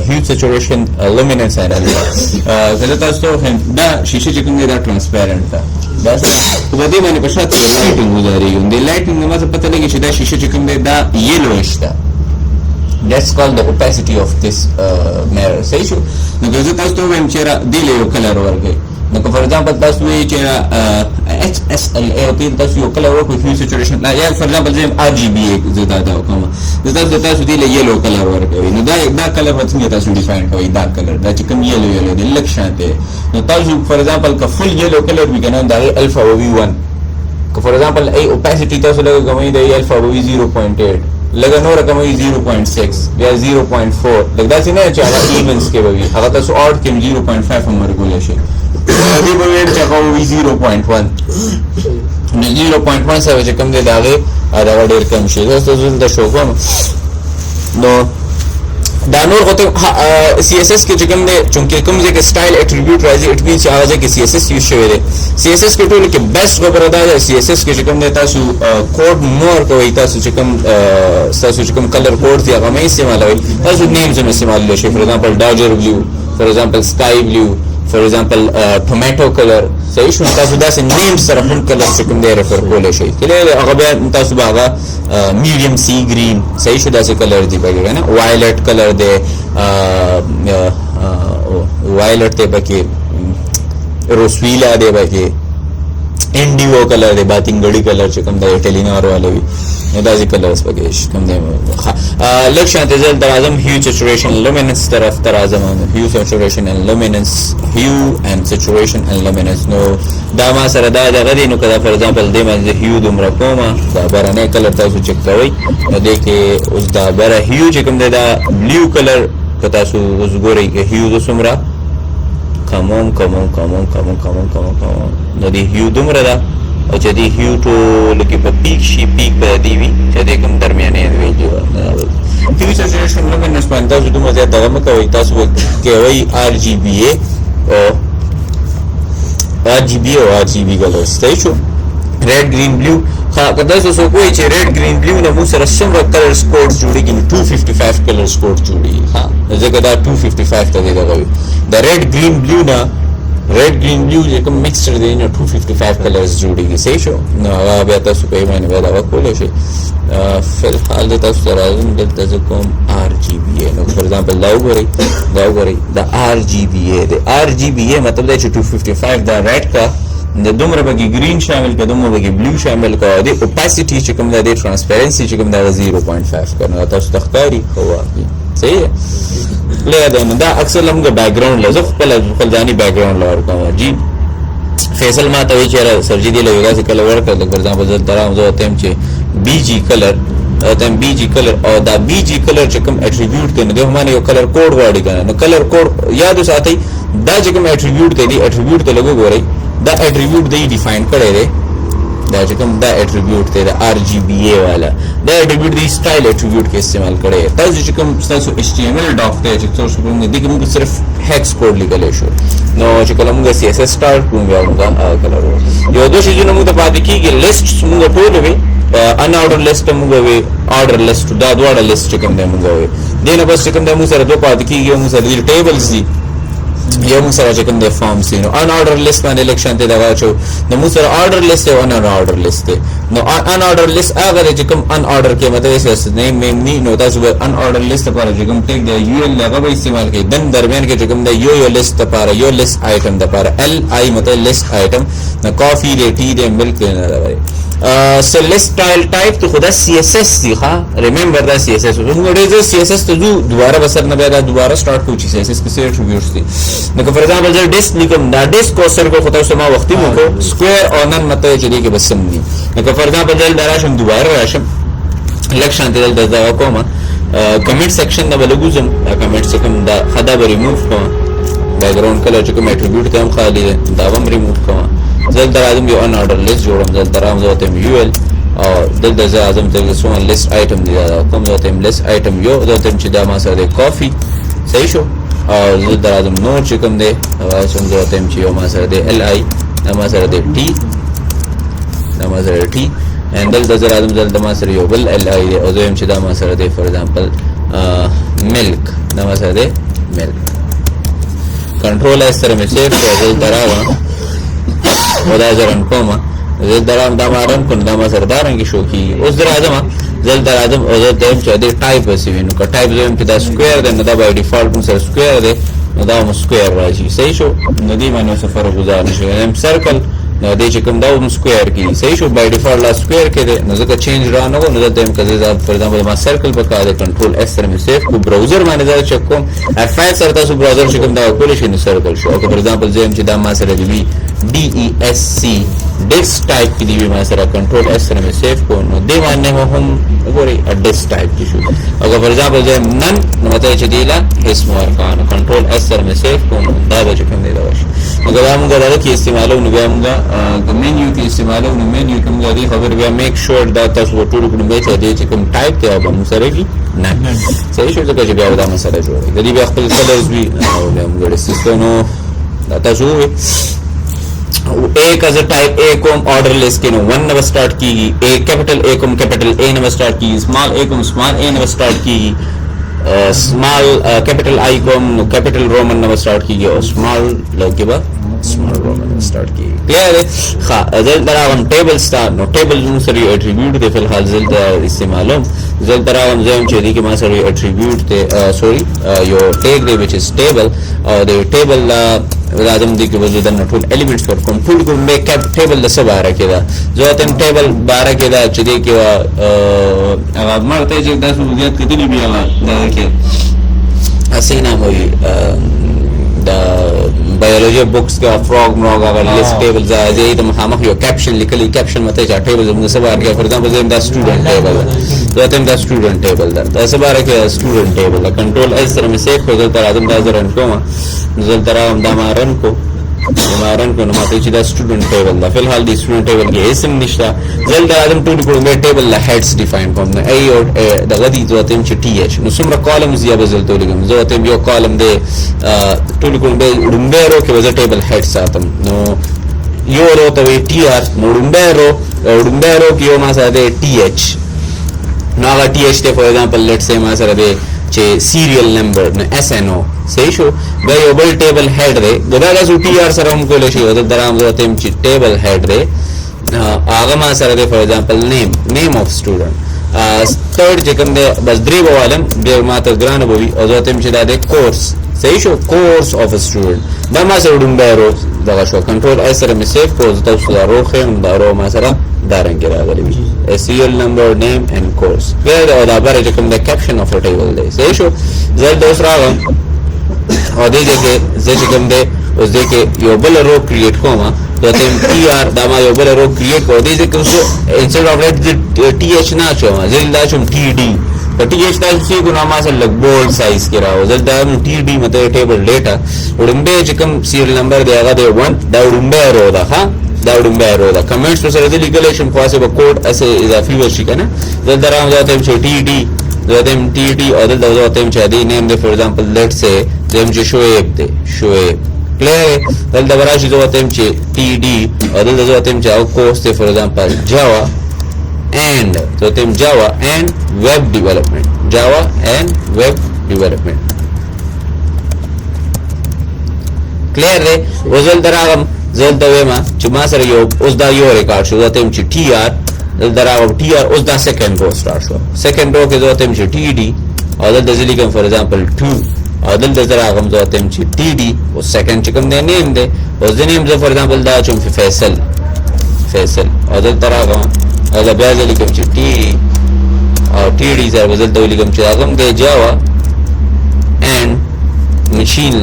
hue saturation luminance and alpha زه تاسو ته وایم دا شیشه چې کوم دی دا transparent ده دا په دې باندې په شاته لایټینګ وزارېږي د لایټینګ نه ماته پته لګي چې دا شیشه چې کوم دی دا yellowish ده that's called the opacity of this mirror صحیح شو نو که زه تاسو ته وایم چې دې له یو کلر ورکړئ نو که فور ایگزامپل تاسو وایئ چې HSLA کې تاسو یو کلر ورکړئ hue saturation یا فور ایگزامپل زه RGBA زه دا کوم زه تاسو دې له یلو کلر ورکوئ نو دا کلر به څنګه تاسو ډیفاین کوئ دا کلر دا چې کوم یلو دی لږ شان دی نو تاسو فور ایگزامپل که فل یلو کلر وي که نه د هغې الفا به وي 1 که فور ایگزامپل ای اوپاسټي تاسو لږه کموئ د ای الفا به وي 0.8 لږه نوره کموي 0.6 بیا 0.4 لږ داسې نه چې هغه ایونس کې به وي هغه تاسو اډ کې هم 0.5 هم ورکولی شئ دې به ویل چې هغه به وي 0.1 نو 0.1 سره چې کوم دی د هغې دغه ډېر کم شي زه تاسو دلته شو کوم نو دا نور خو ته سی ایس ایس کې چې کوم دی چونکې کوم ځای کې سټایل اټریبیوټ راځي اټ مینس چې هغه ځای کې سی ایس ایس یوز شوی دی سی ایس ایس کې ټولو کې بیسټ خبره دا ده سی ایس ایس کې چې کوم دی تاسو کوډ مور کوئ تاسو چې کوم کلر کوډ دي هغه مه استعمالوئ تاسو نیمز هم استعمالولی شئ فور ایگزامپل ډاجر بلیو فور ایگزامپل سکای بلیو فور ایگزامپل ټومیټو کلر صحیح شو تاسو داسې نیم سره هم کلر چې کوم دی ریفر کولی شئ هغه بیا تاسو به هغه میډیم سی ګرین صحیح شو داسې کلر دی پکې که نه وایلټ کلر دی وایلټ دی پکې روسویلا دی پکې انډیو کلر دی باتینګړي کلر چې کوم دی ټیلینار والا وي نو داسې کلرز پکې کوم دی لږ شانتې زه دلته راځم هیو سچوریشن لومیننس طرف ته راځم هیو سچوریشن اینډ لومیننس هیو اینډ سچوریشن اینډ لومیننس نو دا ما سره دا دغه دی نو که دا فور ایگزامپل دې باندې هیو دومره کومه دا بهرنی کلر تاسو چک کوئ نو دې کې اوس دا بره هیو چې کوم دی دا بلیو کلر که تاسو اوس ګورئ که هیو د څومره کمون نو دی هیو دومره ده او چې دی هیو ټولو کې به پیک شي پیک به دی وي چې دی کوم درمیانې ویډیو هیو سچوریشن لومیننس باندې تاسو دومره زیات دغه مه کوئ تاسو به کوئ RGBA او RGB کلرز صحیح شو ریډ ګرین بلیو که تاسو څوک وایي چې ریډ ګرین بلیو نه موږ سره څومره کلرز کوډز جوړېږي نو 255 کلرز کوډ جوړېږي ځکه دا 255 ته دی دغه وي د ریډ ګرین بلیو نه ریډ ګرین بلیو چې کوم مکسچر دی نو 255 کلرز جوړېږي صحیح شو نو هغه بیا تاسو په یې باندې بیا دغه کولی شئ فی الحال د تاسو ته راځم دلته زه کوم RGBA نو فور ایگزامپل دا وګورئ دا RGBA دی RGBA مطلب دی چې 255 دا ریډ کا د دومره بګي گرین شامل کړه دومره بګي بلو شامل کړه د اوپاسټي چې کوم د ټرانسپیرنسي چې کوم د 0.5 کړه تاسو تختاری هو صحیح لیا دا اکثر موږ بیک ګراوند لږ خپل ځاني بیک ګراوند لور کوم جی فیصل ما ته وی چې سرجی دی له یو ځای کلر ورکړ لکه فار ایگزامپل زه درام زه تم چې بی جی کلر تم بی جی کلر او دا بی جی کلر چې کوم اټریبیوټ دی نو د همانه یو کلر کوډ واړی کنه نو کلر کوډ یاد وساتئ دا چې کوم اټریبیوټ دی اټریبیوټ ته لګو ګورئ دا اټریبیوټ دی ډیفاین کړی دی دا چې کوم دا اټریبیوټ دی د آر جی بی ای والا دا اټریبیوټ دی سټایل اټریبیوټ کې استعمال کړی تاسو چې کوم تاسو ایچ ټی ایم ایل ډاک ته چې تاسو کوم دي کوم صرف هیکس کوډ لیکل شو نو چې کله موږ سی اس اس سٹارټ کوم بیا موږ کلر یو دوه شیونه موږ ته پاتې کیږي لیست موږ ټول وی ان آرډر لیست موږ وی آرډر لیست دا دواړه لیست چې کوم دی موږ وی دینه بس چې کوم دی موږ سره دوه پاتې کیږي موږ سره ټیبلز دي یو موږ سره چې کوم دی فارمز دي نو ان آرډر لیست باندې الیکشن ته دا واچو نو موږ سره آرډر لیست او ان آرډر لیست نو ان آرډر لیست هغه چې کوم ان آرډر کې مطلب یې نیم میم نی نو تاسو به ان آرډر لیست لپاره چې کوم ټیک دی یو ال هغه به استعمال کوي دن درمیان کې چې کوم دی یو لیست لپاره یو لیست آیټم لپاره ال آی مطلب لیست آیټم نو کافی دی ټی دی ملک نه راوي سیلسټایل ټایپ ته خدا سی اس اس دی ښا ریممبر دا سی اس اس موږ ډېر سی اس اس ته دوباره بسر نه بیا دا دوباره سٹارټ کوو چې سی اس اس کې څه اټریبیوټس دي نو فار ایگزامپل زه ډیسک لیکم دا ډیسک کو سر کو خدای سما وختي مو کو سکوير او نن مته چې دی کې بسم دي نو فار ایگزامپل زه دراشم دوباره راشم الیکشن ته دا کومه کمنټ سیکشن دا بلګوزم کمنټ سیکشن دا خدا به ریموو کوم بیک گراوند کلر چې کوم اټریبیوټ ته هم خالی دی دا هم ریموو کوم دلته راځم یو ان آرډر لیست جوړم دلته راځم ته یو ال او دلته زه اعظم ته سو لیست آیټم دی دا کوم ته لیست آیټم یو دلته چې دا ما سره کافی صحیح شو او دلته راځم نو چې کوم دی راځم زه ته چې یو ما سره دی ال آی دا ما سره دی ټی دا ما سره ټی and دلته راځم دلته ما سره یو بل ال آی دی او زه چې دا ما سره دی فار ایگزامپل ملک دا ما سره دی ملک کنټرول اس سره مې سیو کړل دلته راغلم ودا زرن کومه زل درام دا مارن کن دا ما سردارنګ شو کی اوس درازم زل درازم او زل دیم چې د ټایپ وسوي نو که ټایپ زم په دا سکوير دی نو دا بای ډیفالت مو سره سکوير دی نو دا مو سکوير راځي صحیح شو نو دی باندې سفر گزار نشو یم سرکل نو دې چې کوم دا مو سکوير کی صحیح شو بای ډیفالت لا سکوير کې دی نو ځکه چینج را نه نو دیم کزه زاب فار ایگزامپل ما سرکل په کار کنټرول اس سره مې سیف کو براوزر باندې دا چک کوم اف5 سره تاسو براوزر چې کوم دا کول شي نو سرکل شو او فار ایگزامپل زم چې دا ما سره دی DESC disk type کی دی ما سره کنټرول اس سره مې سیف کو نو دی باندې هم وګورئ disk type کی شو اگر فار ایگزامپل زم نن نو مته چې دی لا اسم ورکان کنټرول اس سره مې سیف کو دا به کوم دی دا وش اگر موږ دا کې استعمالو نو موږ د منیو کې استعمالو نو منیو کوم دی خبر بیا میک شور دا تاسو ټول کوم به چې کوم ټایپ ته به موږ سره کی نه صحیح شو ځکه چې بیا دا مسله جوړه د دې بیا خپل کلرز وی او موږ سیستم نو تاسو ए का type A को order list के नो 1 number start की ए capital A को capital A number start की स्मॉल ए को स्मॉल ए number start की small capital I को capital Roman number start की और स्मॉल के बाद स्मॉल रोमन स्टार्ट की क्लियर है खा जल तरह हम टेबल स्टार नो टेबल नु सरी एट्रीब्यूट दे फिल हाल जल इससे मालूम जल तरह हम जेम चेदी के मा सरी एट्रीब्यूट दे सॉरी यो टेग दे व्हिच इज टेबल और दे टेबल राजम दी के वजह दन टूल एलिमेंट्स पर कोम टूल को मेक कैप टेबल द सब आरा केदा जो तम टेबल 12 केदा चदी के अब मरते जे 10 वजत कितनी भी आला के हसीना मोई द बायोलॉजी बुक्स का फ्रॉग नॉग अगर लिस्ट टेबल जा जे तुम हम यो कैप्शन लिखली कैप्शन मते जा टेबल हम सब आर के फॉर एग्जांपल द स्टूडेंट टेबल जो तम द स्टूडेंट टेबल द सब आर के स्टूडेंट टेबल कंट्रोल इस तरह में सेव हो जाता आदम दा जरन को नजर तरह हम दामारन को नो माते चिदा स्टूडेंट टेबल दा फिलहाल दी स्टूडेंट टेबल के इसम निश्ता जल्द आदम टू को में टेबल ला हेड्स डिफाइन कोम ए और द गदी जो तम च टीएच नो सुमरा कॉलम्स या बजल तो लिगम जो तम यो कॉलम दे टू को में रुंबेरो के वजह टेबल हेड्स आतम नो यो रो तो टीआर नो रुंबेरो की यो मा सा दे टीएच नागा टीएच ते फॉर एग्जांपल लेट्स से मा सा दे चे सीरियल नंबर न एसएनओ सही शो भाई ओबल टेबल हेड रे गदागा सु टीआर सर हम को लेशी होत दराम जो तेम ची टेबल हेड रे आगमा सर दे for example name of student third जेकम दे बस द्रीब वालम दे मात ग्रान बोवी और जो तेम ची दे कोर्स सही show course of a student दमा से उडुम बेरो दगा शो कंट्रोल एसर में सेव को तो सुदा रोखे हम दारो मासरा दारन के रागली a serial number name and course where the other is come the caption of a table day say show zel दूसरा और दे जे के जे come the اوس دې کې یو بل رو کریټ کوم نو تم ټي آر دا ما یو بل رو کریټ کو دې چې اوس انسټډ اف رائټ ټي ایچ نه چوم زل دا چوم ټي ډي په ټي ایچ تاسو کې ګنا ما سره لګ بولډ سایز کې راو زل دا ټي ډي مته ټیبل ډیټا وړاندې چې کوم سیریل نمبر دی هغه دی 1 دا وړاندې رو دا ها دا وړاندې رو دا کمنټس په سره د لیګل شم خاصه به کوډ اسه اضافي وشي کنه زل دا راو دا ته ټي ډي them TT or the them chadi name the for example let's say them Shoaib de Shoaib clear then the garage is them TD or the them of course for example Java and so them Java and web development Java and web development clear re result daragam zol the way ma chuma sar yo us da yo record so them TR دراو T R उस दा second row start हुआ second row के जो तम T D और द दजली for example 2 और द दरागम जो तम टी डी और सेकंड चिकम दे नेम दे उस नेम जो फॉर एग्जांपल दा चुम फैसल फैसल और द दरागम और द दजली कम टी डी और टी डी जर बदल दजली कम चिरागम दे Java and machine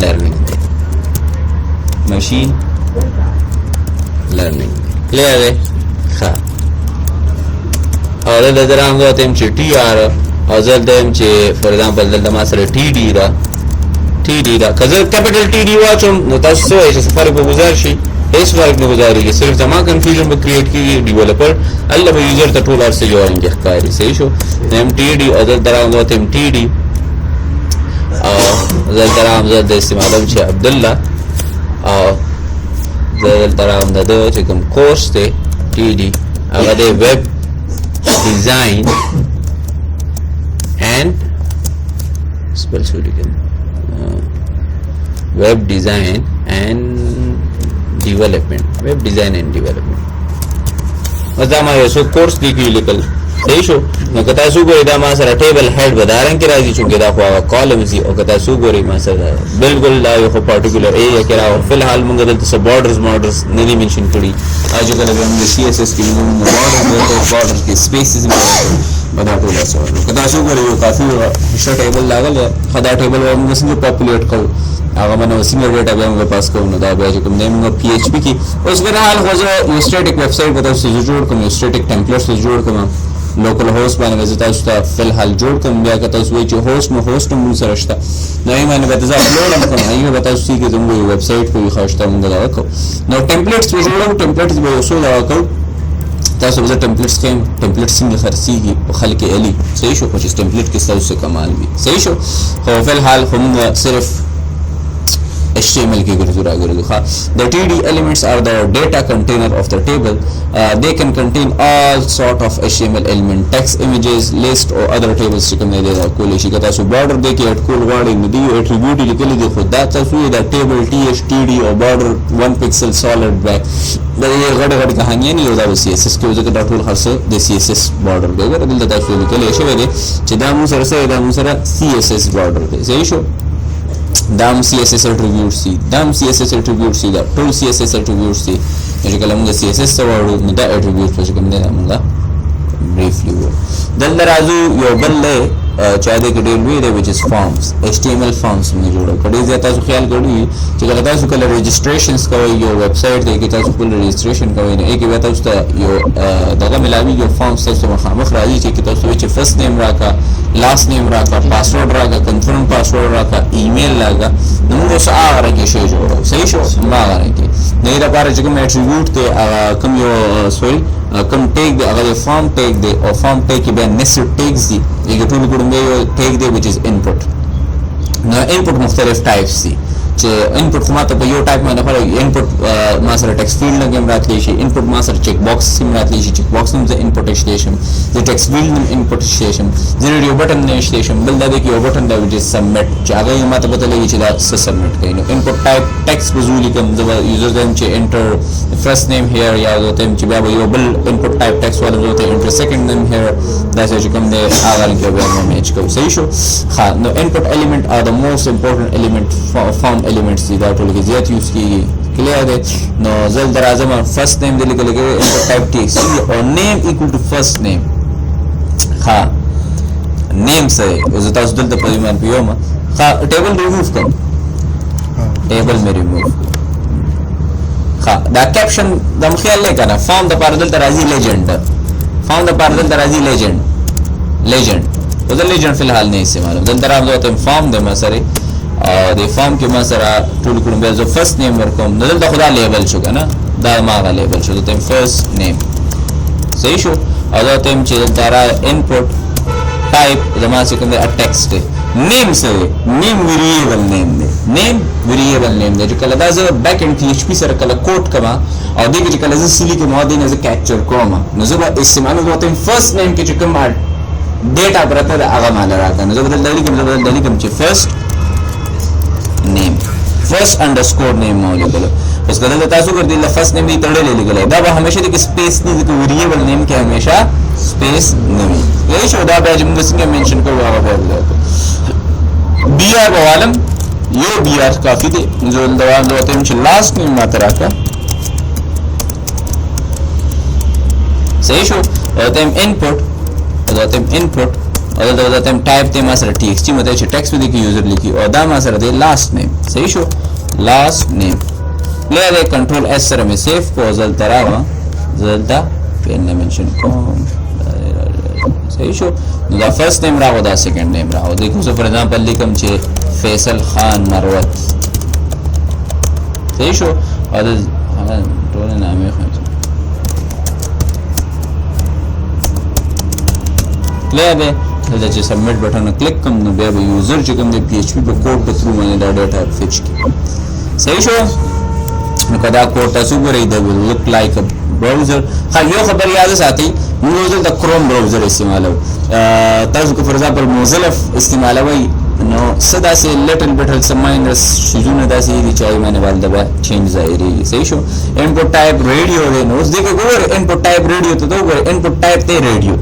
learning clear है हां और द दराम जो तम टी आर और जल दम चे फॉर एग्जांपल दल दमा सर टी डी रा कजर कैपिटल टी डी वाचम नतासो है फर्क गुजारशी इस फर्क में गुजारी है सिर्फ जमा कंफ्यूजन में क्रिएट की डेवलपर अल्लाह में यूजर द टूल आर से जोड़ेंगे कारी सही शो एम टी डी और दल दराम जो तम टी डी और जल दराम जो द इस्तेमाल चे अब्दुल्ला और जल दराम द चे कम कोर्स थे टी डी अगर दे web design and spell so you can web design and development मतलब मैं ऐसे कोर्स देखी लेकर सही शो मैं कहता हूँ सुगोरी दा मासर टेबल हेड बदारंग के राजी चुके दा हुआ कॉलम सी और कहता हूँ सुगोरी मासर बिल्कुल ला यो पर्टिकुलर ए या क्या हो फिलहाल मुझे तो सब बॉर्डर्स नहीं मेंशन करी आज जो कल हम CSS की बॉर्डर्स की स्पेसेस में बता तो बस कहता हूँ सुगोरी वो काफी हिस्सा टेबल लागल खदा टेबल वो मुझे सिंह पॉपुलेट कर आगे मैंने उसी में डेटा भी हमारे पास करूँ ना दाब है जो कम नेम में PHP की उसके ना हाल हो जाए स्टैटिक वेबसाइट बताओ से जोड़ कम स्टैटिक टेम्पलेट से जोड़ कम लोकल होस्ट बने वैसे उसका फिलहाल जोड़ कम बिया कहता है उसमें जो होस्ट में मुझे सरस्ता नहीं मैंने बताया अपलोड हम करना ये बताया उसी के तुम वो वेबसाइट को भी खासता मुझे दावा करो ना टेम्पलेट्स में जोड़ो टेम्पलेट्स में उसको दावा करो ताकि वैसे टेम्पलेट्स में खर्ची की खल के एली सही शो कुछ टेम्पलेट के साथ उससे कमाल भी सही शो हो फिलहाल हम सिर्फ HTML की गुरुजुरा गुरुखा the TD elements are the data container of the table they can contain all sort of HTML element text images list or other tables चिकन दे देगा कोई लेशी कहता है सो border देखिए at cool word में दियो attribute लिखे ले देखो that is the table THTD or border 1 pixel solid black ये गड़ कहानियाँ नहीं होता बस CSS के वजह से डॉक्टर खास दे CSS border देगा तो दिल देता है लिखे ले ऐसे वेरे चिदामु सरा CSS border दे सही शो dam CSS attribute सी dam CSS attribute सी दा tool CSS attribute सी ये कल हम CSS से वाड़ू मुद्दा attribute पर चिकन देना मुद्दा briefly वो दल दराजू यो बल्ले चाहे कि डेल भी दे which is forms HTML forms में जोड़ा कड़ी ज़्यादा सु ख्याल करी चिकन कहता है सु कल registrations का वो यो website दे किता सु कल registration का वो एक ही बात है उसका यो दगा मिलावी यो forms से सु मखामख राजी चिकन किता सु which first name रखा last name रखा password रखा confirm password रखा email रखा नमूने से आगे के शेष जोड़ा सही शो मार के नहीं रखा चिकन attribute के कम यो sorry कम tag दे अगर ये form tag दे और form tag के बाद necessary tags दी एक टूल करूँगे यो tag दे which is input ना input मुख्तलिफ types दी input खुमाता पर यो type में नफर input मासर text field लगे हम रात लेशी input मासर check box सिम रात लेशी check box नम से input स्टेशन the text field नम input स्टेशन ज़रूरी यो button ने स्टेशन बल्दा दे कि यो button दा which is submit चाहे ये माता पता लगी चिदा से submit कहीं नो input type text बज़ूली कम जब user them चे enter first name here या जो them चे बाबा यो बल input type text वाला जो ते enter second name here that's जो कम दे आगे के बारे में मैच करो सही शो हाँ no input element are the most important element form elements दी दाटो लगे ज़्यादा यूज़ की क्लियर है नो जल दराज़ा में first name दे लगे input type text और name equal to first name हाँ name से उस तास दुल तपरीमान पियो में हाँ table remove कर table में remove ها دا کیپشن د مخیل نه کنه فارم د پاره دلته راځي لیجند فارم د پاره دلته راځي لیجند او د لیجند فی الحال نه استعمالوم دلته راځو فارم د مسره او د فارم کې ما سره ټول کوم به زو فرست نیم ورکوم نو دلته خدا لیبل شو کنه دا ما غا لیبل شو دلته فرست نیم صحیح شو او دا تم چې دلته را انپوت ټایپ د ما څخه کوم ټیکسټ نیم سره نیم ویریبل نیم دی نیم ویریبل نیم دی چې کله دا زه بیک اند پی ایچ پی سره کله کوډ کما او دغه چې کله زه سلی کې مو دینه زه کیپچر کوم نو زه به استعمالو کوم فرست نیم کې چې کوم ډیټا پرته دا هغه مال راکنه زه بدل دلی کوم چې فرست name first underscore name موجود है बस गलत तासु कर दिया first name भी तड़े ले लेगा दा वो हमेशा देखिए space नहीं देखिए variable name के हमेशा space नहीं ये शोधा बैच में किसी के mention को वाला बैठ जाता br वालम ये br काफी थे जो दवान जो होते हैं मुझे last name मात्रा का सही शो होते हैं input होते हैं input और दादा तम टाइप ते मासर txt मध्ये चे टेक्स्ट मध्ये की यूजर लिखी और दा मासर दे लास्ट नेम सही शो लास्ट नेम प्लेयर ए कंट्रोल एस सर में सेव को जलता पेन ने मेंशन को सही शो दा फर्स्ट नेम राहो दा सेकंड नेम राहो देखो सो फॉर एग्जांपल लिखम चे फैसल खान मरवत सही शो और टोने नाम है प्लेयर ए دا چې سبمټ بٹن کلیک کوم نو بیا به یوزر چې کوم د پی ایچ پی په کوډ په تھرو باندې دا ډاټا فچ کی صحیح شو نو کدا کوډ تاسو ګورئ دا لک لایک ا براوزر خا یو خبر یاد ساتئ موزل د کروم براوزر استعمالو تاسو کو فور ایگزامپل موزل استعمالوي نو صدا سے لټل بټل سم ماینس شجونه داسې دي چې معنی والده به چینج ظاهري صحیح شو انپوټ ټایپ ریډیو دی نو اوس دغه ګور انپوټ ټایپ ریډیو ته دا ګور انپوټ ټایپ ته ریډیو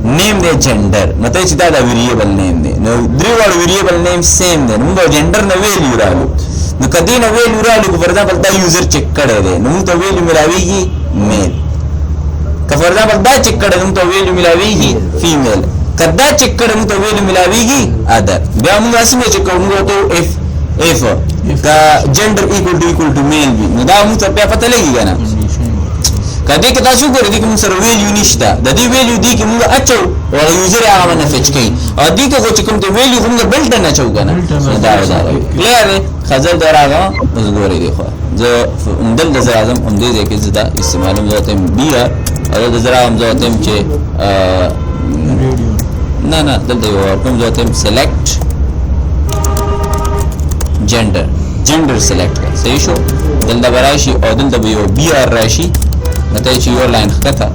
name the gender مته چې دا variable name دی نو درې وړ variable name same دی نو موږ gender نه ویلیو رالو نو کدی نه ویلیو رالو فور ایگزامپل دا یوزر چیک کړی دی نو موږ ویلیو ملاویږي میل که فور ایگزامپل دا چیک کړی نو موږ ویلیو ملاویږي فیمیل کدا چیک کړی موږ ویلیو ملاویږي ادر بیا موږ اسمه چې کوم ته if دا gender equal to male وي نو دا موږ ته پته لګی کنه کدی که تاسو ګورئ دغه موږ سره ویلیو نشته د دې ویلیو دی کې موږ اچو او یوزر هغه باندې فچ کوي او دې کې چې کوم ته ویلیو موږ بلټ نه اچو کنه دا کلیئر خزر دراغه اوس ګورئ دی خو زه اندل د اعظم هم دې کې زدا استعمالوم ذات بي او د زرا هم ذات چې نه دلته یو کوم ذات سلیکټ جندر سلیکټ صحیح شو دلته براشي او دلته یو بي ار راشي مته چې یو لاین خطا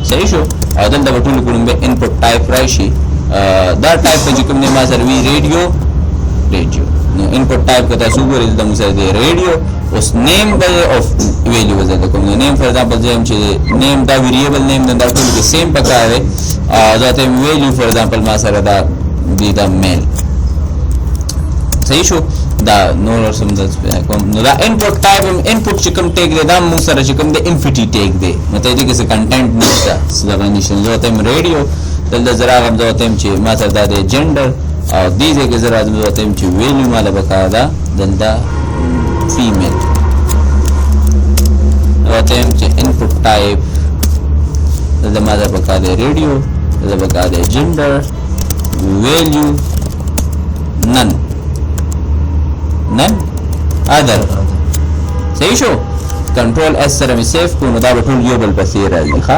صحیح شو او دلته ټول کوم به انپوټ ټایپ راشي دا ټایپ چې کوم نه ما سره وی ریډیو نو انپوټ ټایپ کته سو ګورې د موږ سره دی ریډیو اوس نیم به اف ویلیو وزته کوم نیم فور ایگزامپل زم چې نیم دا ویریبل نیم دا ټول کې سیم پکاره ذاته ویلیو فور ایگزامپل ما سره دا دی دا میل صحیح شو دا نور سمجھ کوم نو دا انپوټ ټایپ انپوټ چې کوم ټیګ دی دا موږ سره چې کوم د انفینټی ټیګ دی مته دې کې څه کنټینټ نشته سبا نشي ذاته ریډیو دلته زرا غم ذاته چې ما سره دا د جندر او دې کې زرا ذاته چې ویلیو مال بقاعده دلته فیمیل ذاته چې انپوټ ټایپ دلته ما سره بقاعده ریډیو دلته بقاعده جندر ویلیو نن ادر صحیح شو کنټرول اس سره می سیف کو نو دا ټول یو بل پسې راځي ښا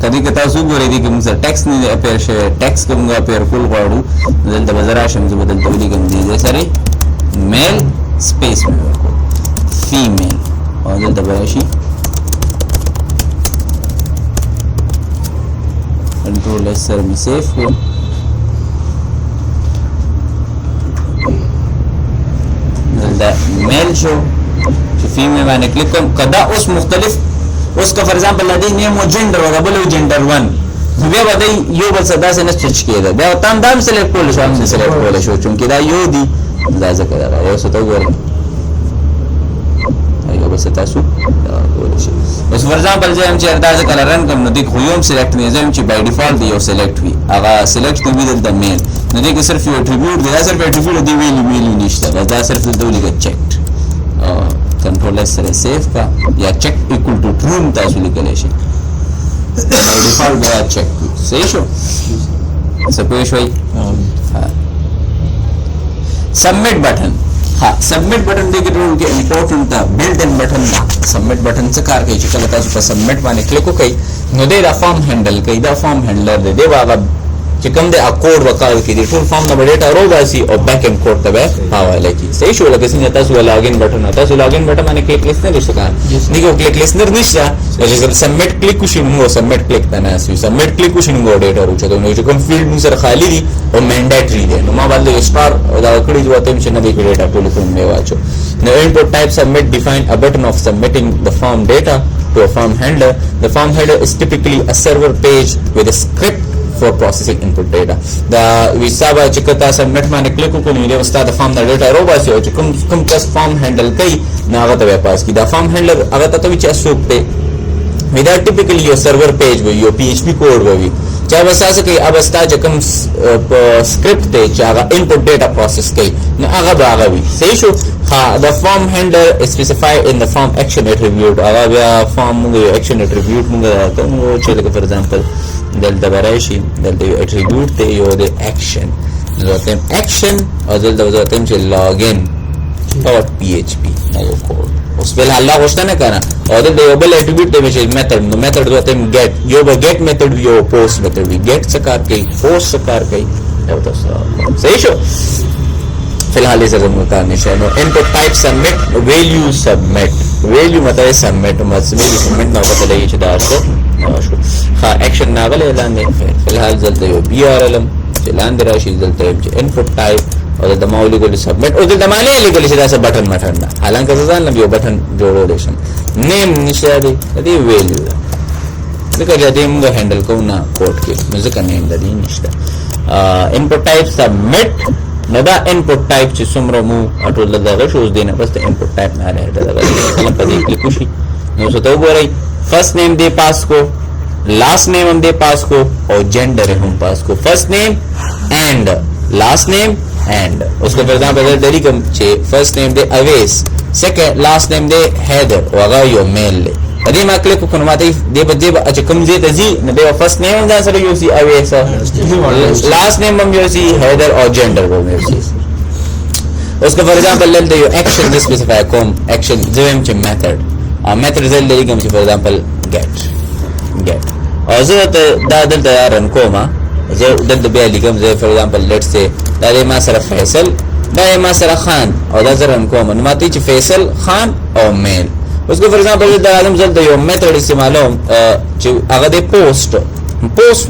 کدی که تاسو ګورئ دي کوم څه ټیکس نه اپیر شي ټیکس کوم اپیر کول غواړو دلته بازار شم زه بدل تولی کوم دي سره میل سپیس فیمیل او دلته راشي control S sir में सेव हो मेल शो फीमेल मैंने क्लिक कर कदा उस मुख्तलिफ उसका फॉर एग्जांपल लदी नेम और जेंडर होगा बोले जेंडर 1 वे बताई यो बस सदा से न स्विच किया था बे तम दाम सेलेक्ट कर लो शाम से सेलेक्ट कर लो शो चूंकि दा यो दी अंदाजा कर रहा है यो सो तो गोरे आयो बस तासु اوس فور ایگزامپل زه هم چې اندازه کله رن کوم نو د خو یوم سلیکټ نه زم چې بای ډیفالت یو سلیکټ وي هغه سلیکټ کوي دلته میل نو دې کې صرف یو اټریبیوټ دی دا صرف اټریبیوټ دی ویلیو نشته دا صرف د ولګه چیکډ کنټرول سره سیف کا یا چیک ایکوال ټو ټرو تاسو لیکلی شئ by default دا چیک صحیح شو څه پوه شوي سبمټ بٹن ها سبمټ بٹن دې کې ټول کې امپورټنٹ دا بلټ ان بٹن دا سبمټ بٹن څه کار کوي چې کله تاسو په سبمټ باندې کلیک وکړئ نو دې دا فارم هینډل کوي دا فارم هینډلر دی واغه چې کوم د اکوډ وکړ کې دي ټول فارم نمبر ډیټا رو باسي او بیک اینڈ کوډ ته به حواله کی صحیح شو لکه څنګه تاسو لاګین بٹن تاسو لاګین بٹن باندې کلیک لیسنر نشته کار نیګو کلیک لیسنر نشته چې سبمټ کلیک وشي نو سبمټ کلیک ته نه اسي سبمټ کلیک وشي نو ډیټا روچته نو چې کوم فیلډ موږ سره خالی دي او منډیټری دي نو ما باندې سٹار دا کړی جو ته چې نه دی ډیټا ټول کوم نه واچو نو input type submit define a button of submitting the form data to a form handler. The form handler is typically a server page with a script for processing input data. دا ویسابه چې کته سبمټ باندې کلیک وکړو نو استاد فارم دا ډیټا رو باسي او چې کوم کس فارم هینډل کوي نو هغه ته پاس کی دا فارم هینډلر هغه ته چې اسوک دی ودا ټیپیکلی یو سرور پیج وي یو پی ایچ پی کوډ وي چا وساسه کوي اب استا چې کوم سکرپټ دی چې هغه انپوټ ډیټا پروسس کوي نو هغه به هغه وي صحیح شو ها the form handler is specified in the form action attribute هغه بیا فارم موږ action attribute موږ راته نو چې لکه فور ایگزامپل دلته برایشي دلته یو attribute دی یو د action زه action او دلته زه چې login .php نو کوډ اوس په حاله غوښتنه نه کنه او د یو بل اټریبیوټ دی چې میثډ نو میثډ دوته get یو به get میثډ یو post میثډ وی get څه کار کوي post څه کار کوي دا تاسو صحیح شو فی الحال یې زموږ کار نشه نو input type submit value submit value مطلب submit value submit نو پته لګي چې دا څه شو ها action ناغله لاندې فی الحال دلته یو BRL چې لاندې راشي دلته چې input type او د ماولی ګل سبمټ او د مالی لګل شي دا څه بٹن مټن دا حالانکه ځان لم یو بٹن جوړول شم نیم نشه دی دی ویلیو دا ځکه چې دې موږ هندل کوو نه کوډ کې ځکه نیم د دې نشته انپوټ ټایپ سبمټ نو دا انپوټ ټایپ چې څومره مو ټول دغه شوز دینه بس ته انپوټ ټایپ نه لري دا په دې کلیک وشي نو څه ته وګورئ فرست نیم دې پاس کو last name हम दे पास को और gender हम पास को first name and last name and उसको for example daily कम चे first name दे अवेस second last name दे हैदर वगा यो मेल ले अदे मा क्लिक को माते दे बजे अच्छा कम जे तजी न दे फर्स्ट नेम हम सर you see Awais last name हम यू सी हैदर और जेंडर वो यू सी उसको फॉर एग्जांपल ले दे एक्शन स्पेसिफाई कम एक्शन जेम चे मेथड मेथड रिजल्ट डेली कम फॉर एग्जांपल गेट और जो दा दल रन कोमा زه دلته بیا لیکم زه فور ایگزامپل لیټس سي دا د ما سره فیصل دا ما سره خان او دا زرم کوم نو ماته چې فیصل خان او میل اوس کو فور ایگزامپل دا اعظم زل د یو میثډ استعمالوم چې هغه د پوسټ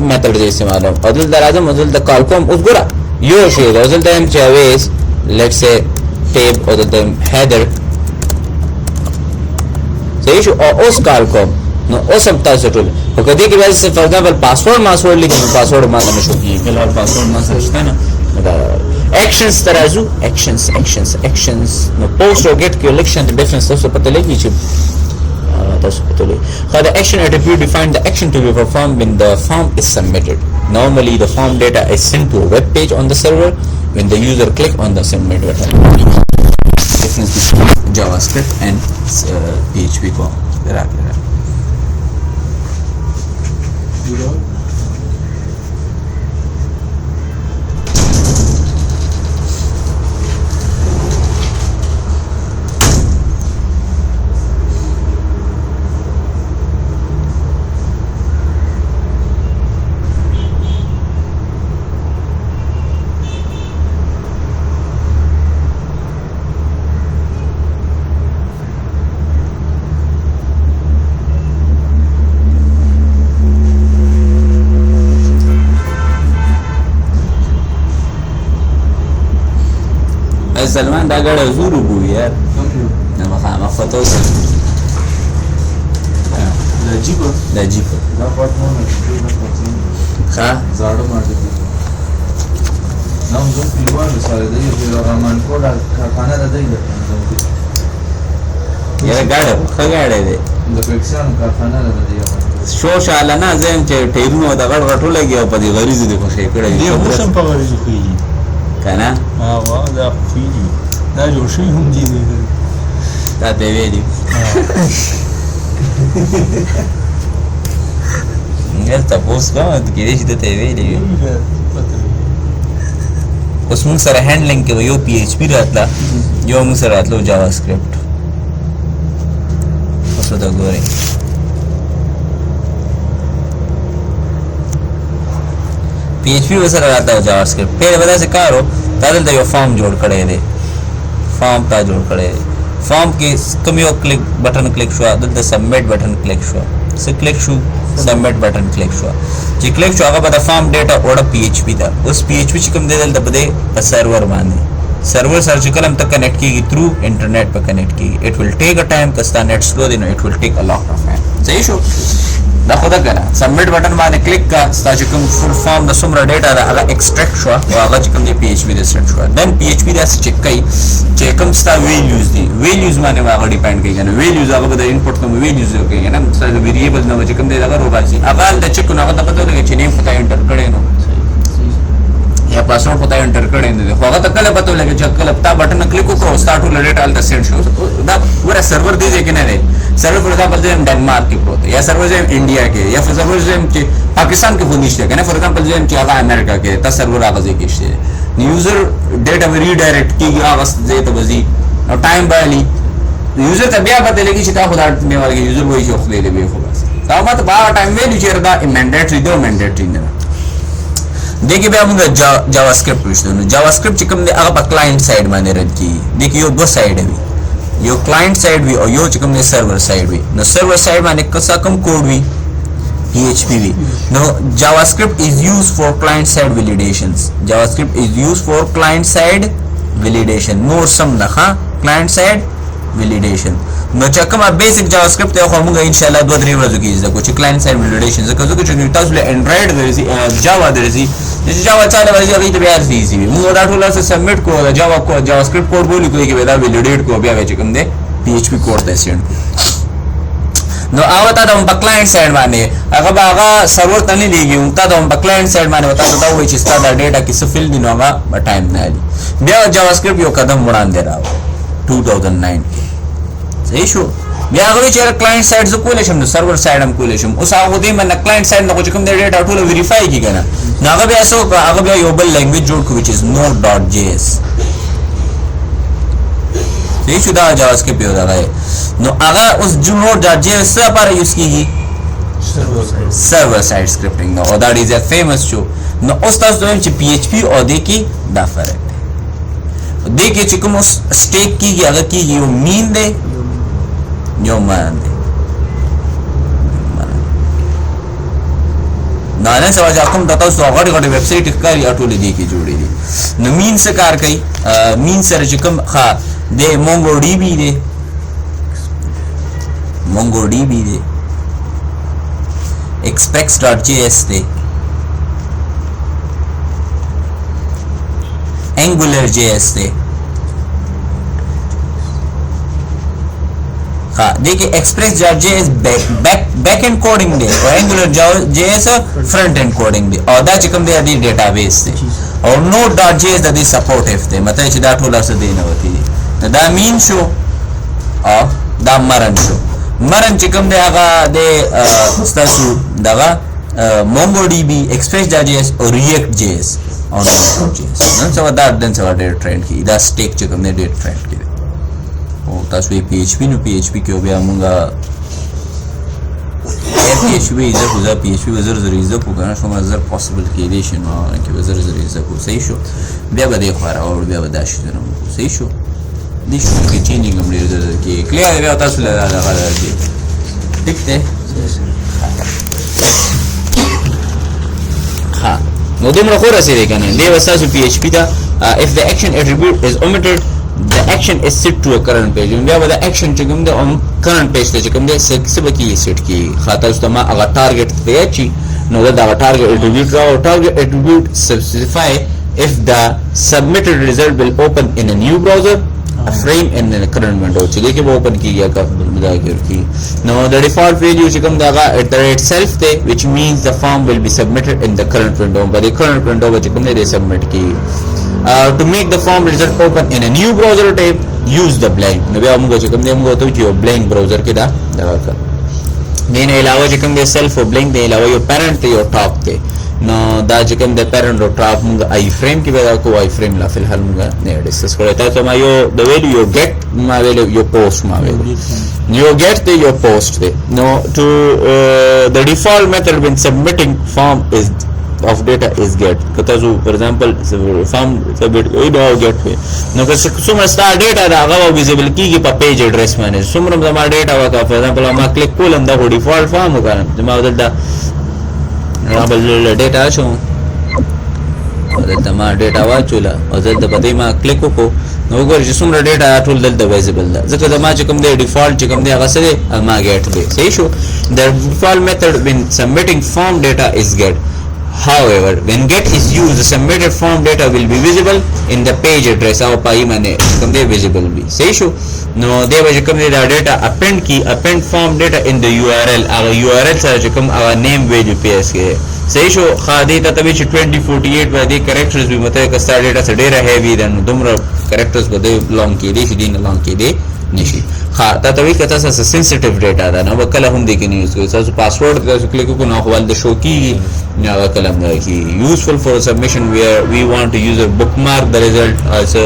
میثډ استعمالوم او دل اعظم زل د کال کوم اوس ګره یو شی دا زل د ام چې اویس لیټس سي ټیب او د هیدر صحیح شو او اوس کال کوم نو اوس هم تاسو ټول په کدی کې وایي فور ایگزامپل پاسورډ لیکي پاسورډ ما نه شو کیږي فلحال پاسورډ ما سره شته نه دا اکشنز ترازو اکشنز نو پوسټ او گیټ کې الیکشن د ډیفرنس تاسو پته لګي چې تاسو پته لګي how the action attribute define the action to be performed when the form is submitted normally the form data is sent to a web page on the server when the user click on the submit button difference between javascript and php ko سلمان دا ګړه زورو بو یار نه مخه فتو دا جیپو دا پټونه ښه زاړه ماده نو زه پیوانو سره دی چې رامان کوډه کارخانه ده دی یاره ګاډه ښه ګاډه دی د پکسان کارخانه ده دی شو شاله نه زم چې ټیرونو د غړ غټو لګي او په دې غریزه دي خوشې دې کړی اوسم په غریزو خوېږي کنه وا دا خوېږي دا جوړ شوي هم دي دا ته ویلي نه تاسو کوم کې دې چې ته ویلي اوس موږ سره هینډلینګ کې یو پی ایچ پی راتله یو موږ سره راتلو جاوا سکرپټ اوس دا ګورئ پی ایچ پی وسره راته جاوا سکرپټ په وجه سے کارو تا دلته یو فارم جوړ کړی دی فارم تا جوړ کړی دی فارم کې کوم یو کلیک بٹن کلیک شو دلته سبمیټ بٹن کلیک شو څه کلیک شو سبمیټ بٹن کلیک شو چې کلیک شو هغه به د فارم ډیټا وړه پی ایچ پی دا اوس پی ایچ پی چې کوم دی دلته بده په سرور باندې سرور سره چې کلم ته کنیکټ کیږي تھرو انټرنیټ په کنیکټ کیږي اټ ویل ټیک ا ټایم کستا نیټ سلو دی نو اټ ویل ټیک ا لاټ اف ټایم صحیح شو دا خدا کنه سبمیټ بٹن باندې کلیک کا ستا چې کوم فل فارم د څومره ډیټا دا هغه ایکسټریکټ شو او هغه چې کوم دی پی ایچ پی د سټ شو دن پی ایچ پی دا چیک کوي چې کوم ستا ویلیوز دي ویلیوز باندې هغه ډیپند کوي کنه ویلیوز هغه د انپوټ کوم ویلیوز کوي کنه مثلا ویریبل نو چې کوم دی هغه روباسي هغه د چیک نو هغه د پته لګي چې نیم پتا انټر کړي نو یا پاسورډ پتا انټر کړي نو هغه ته کله پته لګي چې کله پتا بٹن کلیک وکړو سٹارټ ول ډیټا الته سیټ شو دا ور سرور دی چې نه دی سرور پر ایگزامپل زم ډنمارک کې پروت یا سرور زم انډیا کې یا سرور زم چې پاکستان کې خونیشته کنه فور ایگزامپل زم چې هغه امریکا کې تا سرور هغه ځای کې شته یوزر ډیټا ری ډایرکټ کیږي هغه ځای ته وځي او ټایم باندې یوزر ته بیا پته لګي چې تا خو دا نه ورګي یوزر وایي چې خو دې به خو بس دا ماته با ټایم ویلو چې دا منډیټری دی منډیټری نه دیکھیے بیا موږ جاوا سکرپټ وشته نو جاوا سکرپټ چې کوم دی هغه په کلاینټ سایډ باندې رن کیږي دیکھیے یو دو سایډ وي یو کلاینټ سایډ وي او یو چې کوم دی سرور سایډ وي نو سرور سایډ باندې کسا کم کوډ وي PHP وي نو جاوا سکرپټ از یوز فور کلاینټ سایډ ویلیډیشنز جاوا سکرپټ از یوز فور کلاینټ سایډ ویلیډیشن نور سم نه ها کلاینټ سایډ ویلیډیشن نو چې کومه بیسیک جاوا سکرپټ ته خو موږ ان شاء الله 2-3 ورځې کې زده کوو چې کلاینټ سایډ ویلیډیشن زکه چې تاسو له انډراید درځي جاوا درځي چې جاوا چاله ورځي هغه ته بیا ایزي وي موږ دا ټول څه سبمیټ کوو جاوا سکرپټ کوډ بولی کوي کې دا ویلیډیټ کو بیا چې کوم دی PHP کوډ ته سینډ نو هغه ته د کلاینټ سایډ باندې هغه سرور ته نه دیږي ته د کلاینټ سایډ باندې وتا دا وایي چې ستاسو ډیټا کې څه فیل دي نو هغه ټایم نه دی بیا جاوا سکرپټ یو قدم وړاندې راو 2009 صحیح شو بیا هغه چې کلاینټ سایډ ز کولې شم نو سرور سایډ هم کولې شم اوس هغه دې من کلاینټ سایډ نو کوم دې ډیټا ټول ویریفای کی کنه نو هغه بیا سو هغه بیا یو بل لینګویج جوړ کو which is node.js صحیح شو دا جاوا سکرپټ یو دا نو هغه اوس node.js لپاره یوز کیږي سرور سایډ سکرپټینګ نو او دا ډیز فیمس شو نو اوس تاسو دویم چې PHP او دې کې دا فرق دی دې کې چې کوم سټیک کیږي هغه کیږي یو مین دی یو مان دی نن سبا چې کوم تاسو غړي غړي ویب سټ ښکاري اټولې دي کې جوړې دي نو مین څه کار کوي مین سره چې کوم ښه د مونګو ډي بي دی مونګو ډي بي دی express.js دی angular.js دی हाँ देखिए express.js back end coding दे और angular.js front end coding दे और दा चिकम दे आदि database दे और node.js दा दी supportive दे मतलब इसे दा थोड़ा सा देना होती है दा mean शो और दा मरन शो मरन चिकम दे आगा दे स्टासु दागा MongoDB express.js और react.js और node.js नन सवा दा दन सवा data trend की दा stack चिकम दे data trend की او تاسو یې PHP نو PHP کې بیا مونږه PHP زه خو زه PHP وزر زری زه کو کنه شو مزر پوسیبل کې دی شنو کې وزر زری زه کو صحیح شو بیا به دی خو راو بیا به داش نو صحیح شو دي شو کې چینجینګ هم لري کې کلیئر بیا تاسو له دا غواړئ ټیک ده ها نو دومره خو رسېږي کنه دی وساسو PHP دا if the action attribute is omitted the action is set to a current page بیا به the action چې کوم د current page ته چې کوم د سبکی سیټ کی خاطر است ما هغه ټارګټ دی چې نو دا ټارګټ attribute راو ټارګټ attribute specify if the submitted result will open in a new browser a frame in the current window چې دې کې به open کیږي کا دا کی now the default value چې کوم دا at the rate self day which means the form will be submitted in the current window but the current window چې کوم دې submit کیږي to make the form result open in a new browser tab use the blank نو بیا موږ چې کوم دې موږ ته یو blank browser کې دا کړ دین علاوه چې کوم دې self او blank دې علاوه یو parent ته یو top ته نو دا چې کوم د parent او top موږ i frame کې پیدا کو i frame لا فلحال موږ نه ډیسکس کړو تاسو ما یو د ویلو یو get ما ویلو یو post ما ویلو یو get ته یو post ته نو to the default method when submitting form is of data is get کته زو for example form submit وي دا get نو که څومره ستا data دا هغه visible کیږي په page address باندې څومره زما data وکړه for example ما کلیک کولم دا default form وکړم زما دلته بل ډیټا شو دلته ما ډیټا واچوله او دلته په دې ما کلیک وکړو نو وګورئ چې څومره ډیټا ټول دلته ویزیبل ده ځکه دا ما چې کوم دی ډیفالټ چې کوم دی هغه سره ما ګیټ دی صحیح شو the default method when submitting form data is get however when get is used the submitted form data will be visible in the page address او پای باندې کوم دی visible وي صحیح شو نو دی به کوم دی دا ډیټا append کی append form data in the url هغه url سره چې کوم هغه name value ps کې صحیح شو خاطی ته تبي چې 2048 باندې کریکټرز به مته کستا ډیټا سره ډیره هیوی ده نو دومره کریکټرز به لونګ کې دي چې دین لونګ کې دي نشي ها دا توی کته سره سنسټیو ډیټا ده نو کله هم دي کې نه یوز کوي تاسو پاسورډ تاسو کلیک کو نو خپل د شو کی نه کلم نه کی useful for submission where we want to use a bookmark the result also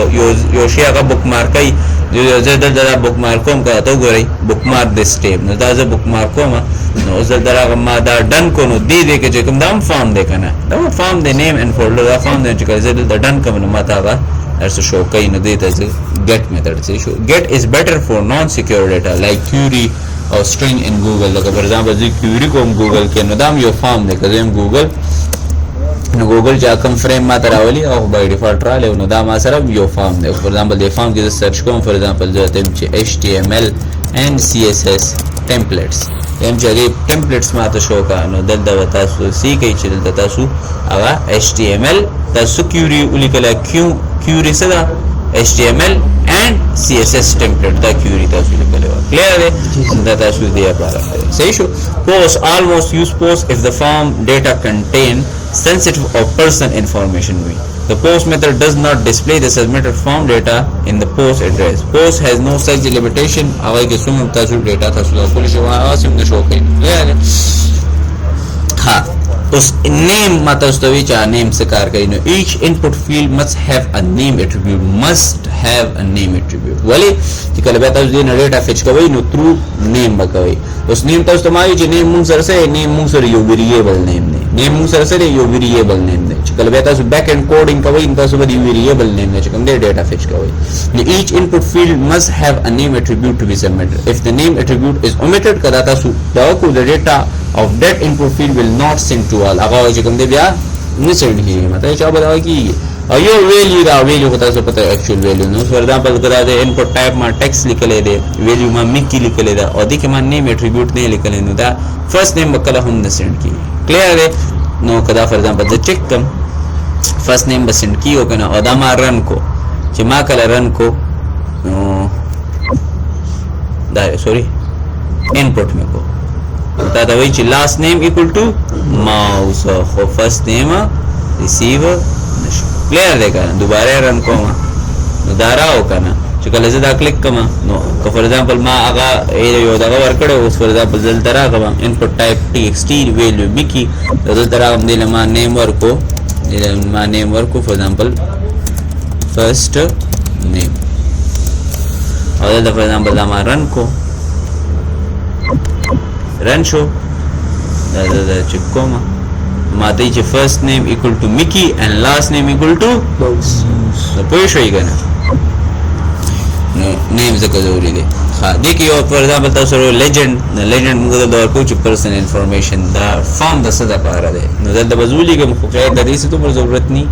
یو شی هغه bookmark کوي یو زه دا bookmark کوم کا ته ګورئ bookmark this step نو دا زه bookmark کوم نو زه دا ما دا ډن کو نو دی دې کې کوم دا فارم دی کنه دا فارم دی name and folder دا فارم دی چې زه دا ډن کوم نو ماته دا as show کوي نو دې ته get method say show get is better for non secure data like query or string in google like for example the query کوم google کې نو دا یو فارم دی کله google نو google چې کوم فریم ما تراولي او by default را لې نو دا ما سره یو فارم دی for example د فارم کې سرچ کوم for example زه ته چې html and css templates یم چې templates ما ته شو کا نو دلته تاسو سی کوي چې دلته تاسو هغه html تاسو query ولیکل query سره html and css template دا query تاسو لیکل و clear دی دا تاسو دی لپاره صحیح شو post almost use post if the form data contain sensitive or personal information the post method does not display the submitted form data in the post address post has no such limitation هغه کې څومره تاسو data تاسو کول شي واسم نشو کوي ها us name matastovi cha name se kar kai no each input field must have a name attribute wali कि कल बेटा उस दिन data fetch कवई know through name बकवई उस नेम तो तुम्हारी जो नेम मुंग सर से नेम मुंग सर यो वेरिएबल नेम ने नेम मुंग सर से यो वेरिएबल नेम ने कल बेटा उस बैक एंड कोडिंग कवई इनका सब वेरिएबल नेम ने चकम दे data fetch Kavai each input field must have a name attribute to be submitted if the name attribute is omitted kada ta su ko the data of that input field will not send to all aga चकम दे बया नहीं सेंड की मतलब क्या बताओ कि यो वैल्यू दा वैल्यू को तासो पता एक्चुअल वैल्यू नो फॉर एग्जांपल करा दे इनपुट टाइप में टेक्स्ट लिखले दे वैल्यू में मिकी लिखले दा और दिखे में नेम एट्रीब्यूट नहीं लिखले नो दा फर्स्ट नेम बकला हम ने सेंड की क्लियर है नो कदा फॉर एग्जांपल द चेक कम फर्स्ट नेम बस सेंड की हो कना और दा मा रन को जे मा कला रन को दा सॉरी इनपुट में को दा वही ची last name equal to Mouse हो फर्स्ट नेम रिसीवर क्लियर देखा दोबारा रन को दोबारा होगा ना जो कल से दा क्लिक कमा नो फॉर एग्जांपल मा आगा ए यो दा वर्क करे उस फॉर एग्जांपल जल तरह का input type txt value Mickey तो तरह हम दिले मा नेम वर्क को फॉर एग्जांपल फर्स्ट नेम और दा फॉर एग्जांपल मा रन को रन शो दा चिको मा माते चे first name equal to Mickey and last name equal to Mouse. तो पुश होएगा ना नेम जगह जरूरी है हाँ देखिए और फॉर एग्जांपल तो सर लेजेंड मुझे तो और कुछ पर्सनल इंफॉर्मेशन दा फॉर्म दा सदा पारा दे नजर दा बजूली के मुख्य दा इसे तो जरूरत नहीं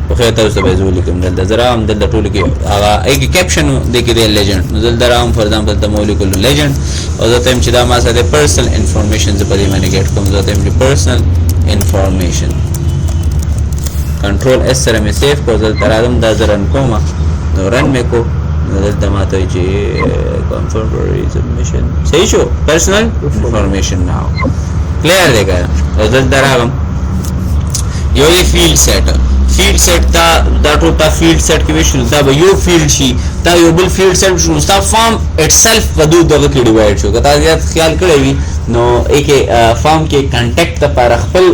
मुख्य तो सब बजूली के नजर जरा हम दल टूल के आगा एक कैप्शन देखिए दे लेजेंड नजर दा हम फॉर एग्जांपल द मौलिकुल लेजेंड और दा तम चिदा मा साथे पर्सनल इंफॉर्मेशन से पदी मैंने गेट कम दा तम personal information control s sir में सेव को जल तरादम दा रन को मा तो रन में को دلته ماته وایي چې کنفرمري سبمیشن صحیح شو پرسنل انفارمیشن ناو کلیر دی که او دلته راغلم یو یې فیلډ سیټ دا ټول تا فیلډ سیټ کې ویشل دا به یو فیلډ شي دا یو بل فیلډ سیټ شو ستا فارم اټسلف په دوه دغه کې ډیوایډ شو که تا زیات خیال کړی وي نو ایکې فارم کې کنټیکټ دپاره خپل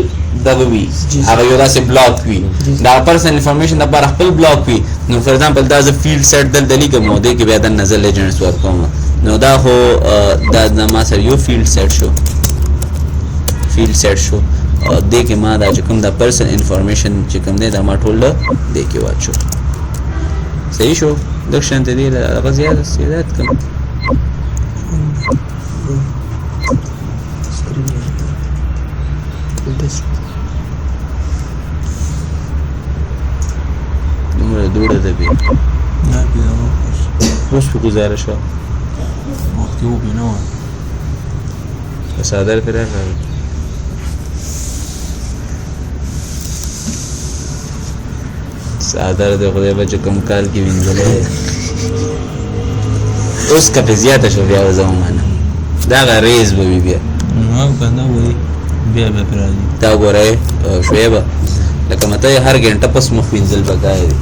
دغه وي هغه یو داسې بلاک وي دا پرسنل انفارمیشن دپاره خپل بلاک وي نو فار ایگزامپل دا زه فیلډ سیټ دلته لیکم او دې کې بیا دننه زه لیجنډس ورکوم نو دا خو دا ما سره یو فیلډ سیټ شو او دې کې ما دا چې کوم دا پرسنل انفارمیشن چې کوم دی دا ما ټول دې کې واچو صحیح شو دغه شانته دی هغه زیات کم دومره دوړه ده بیا نه بیا اوس په ګزاره شوه وخت یې وبې نه وه په څادر پرې راغلی څادر د خدای به چې کوم کال کې وینځلی اوس کپې زیاته شوه بیا زه ومانه دغه ریز به وي بیا نو کنده وایي بیا پرې راځي دا ګورئ شعیبه لکه مته هر ګنټه پس مخ وینځل پکار دي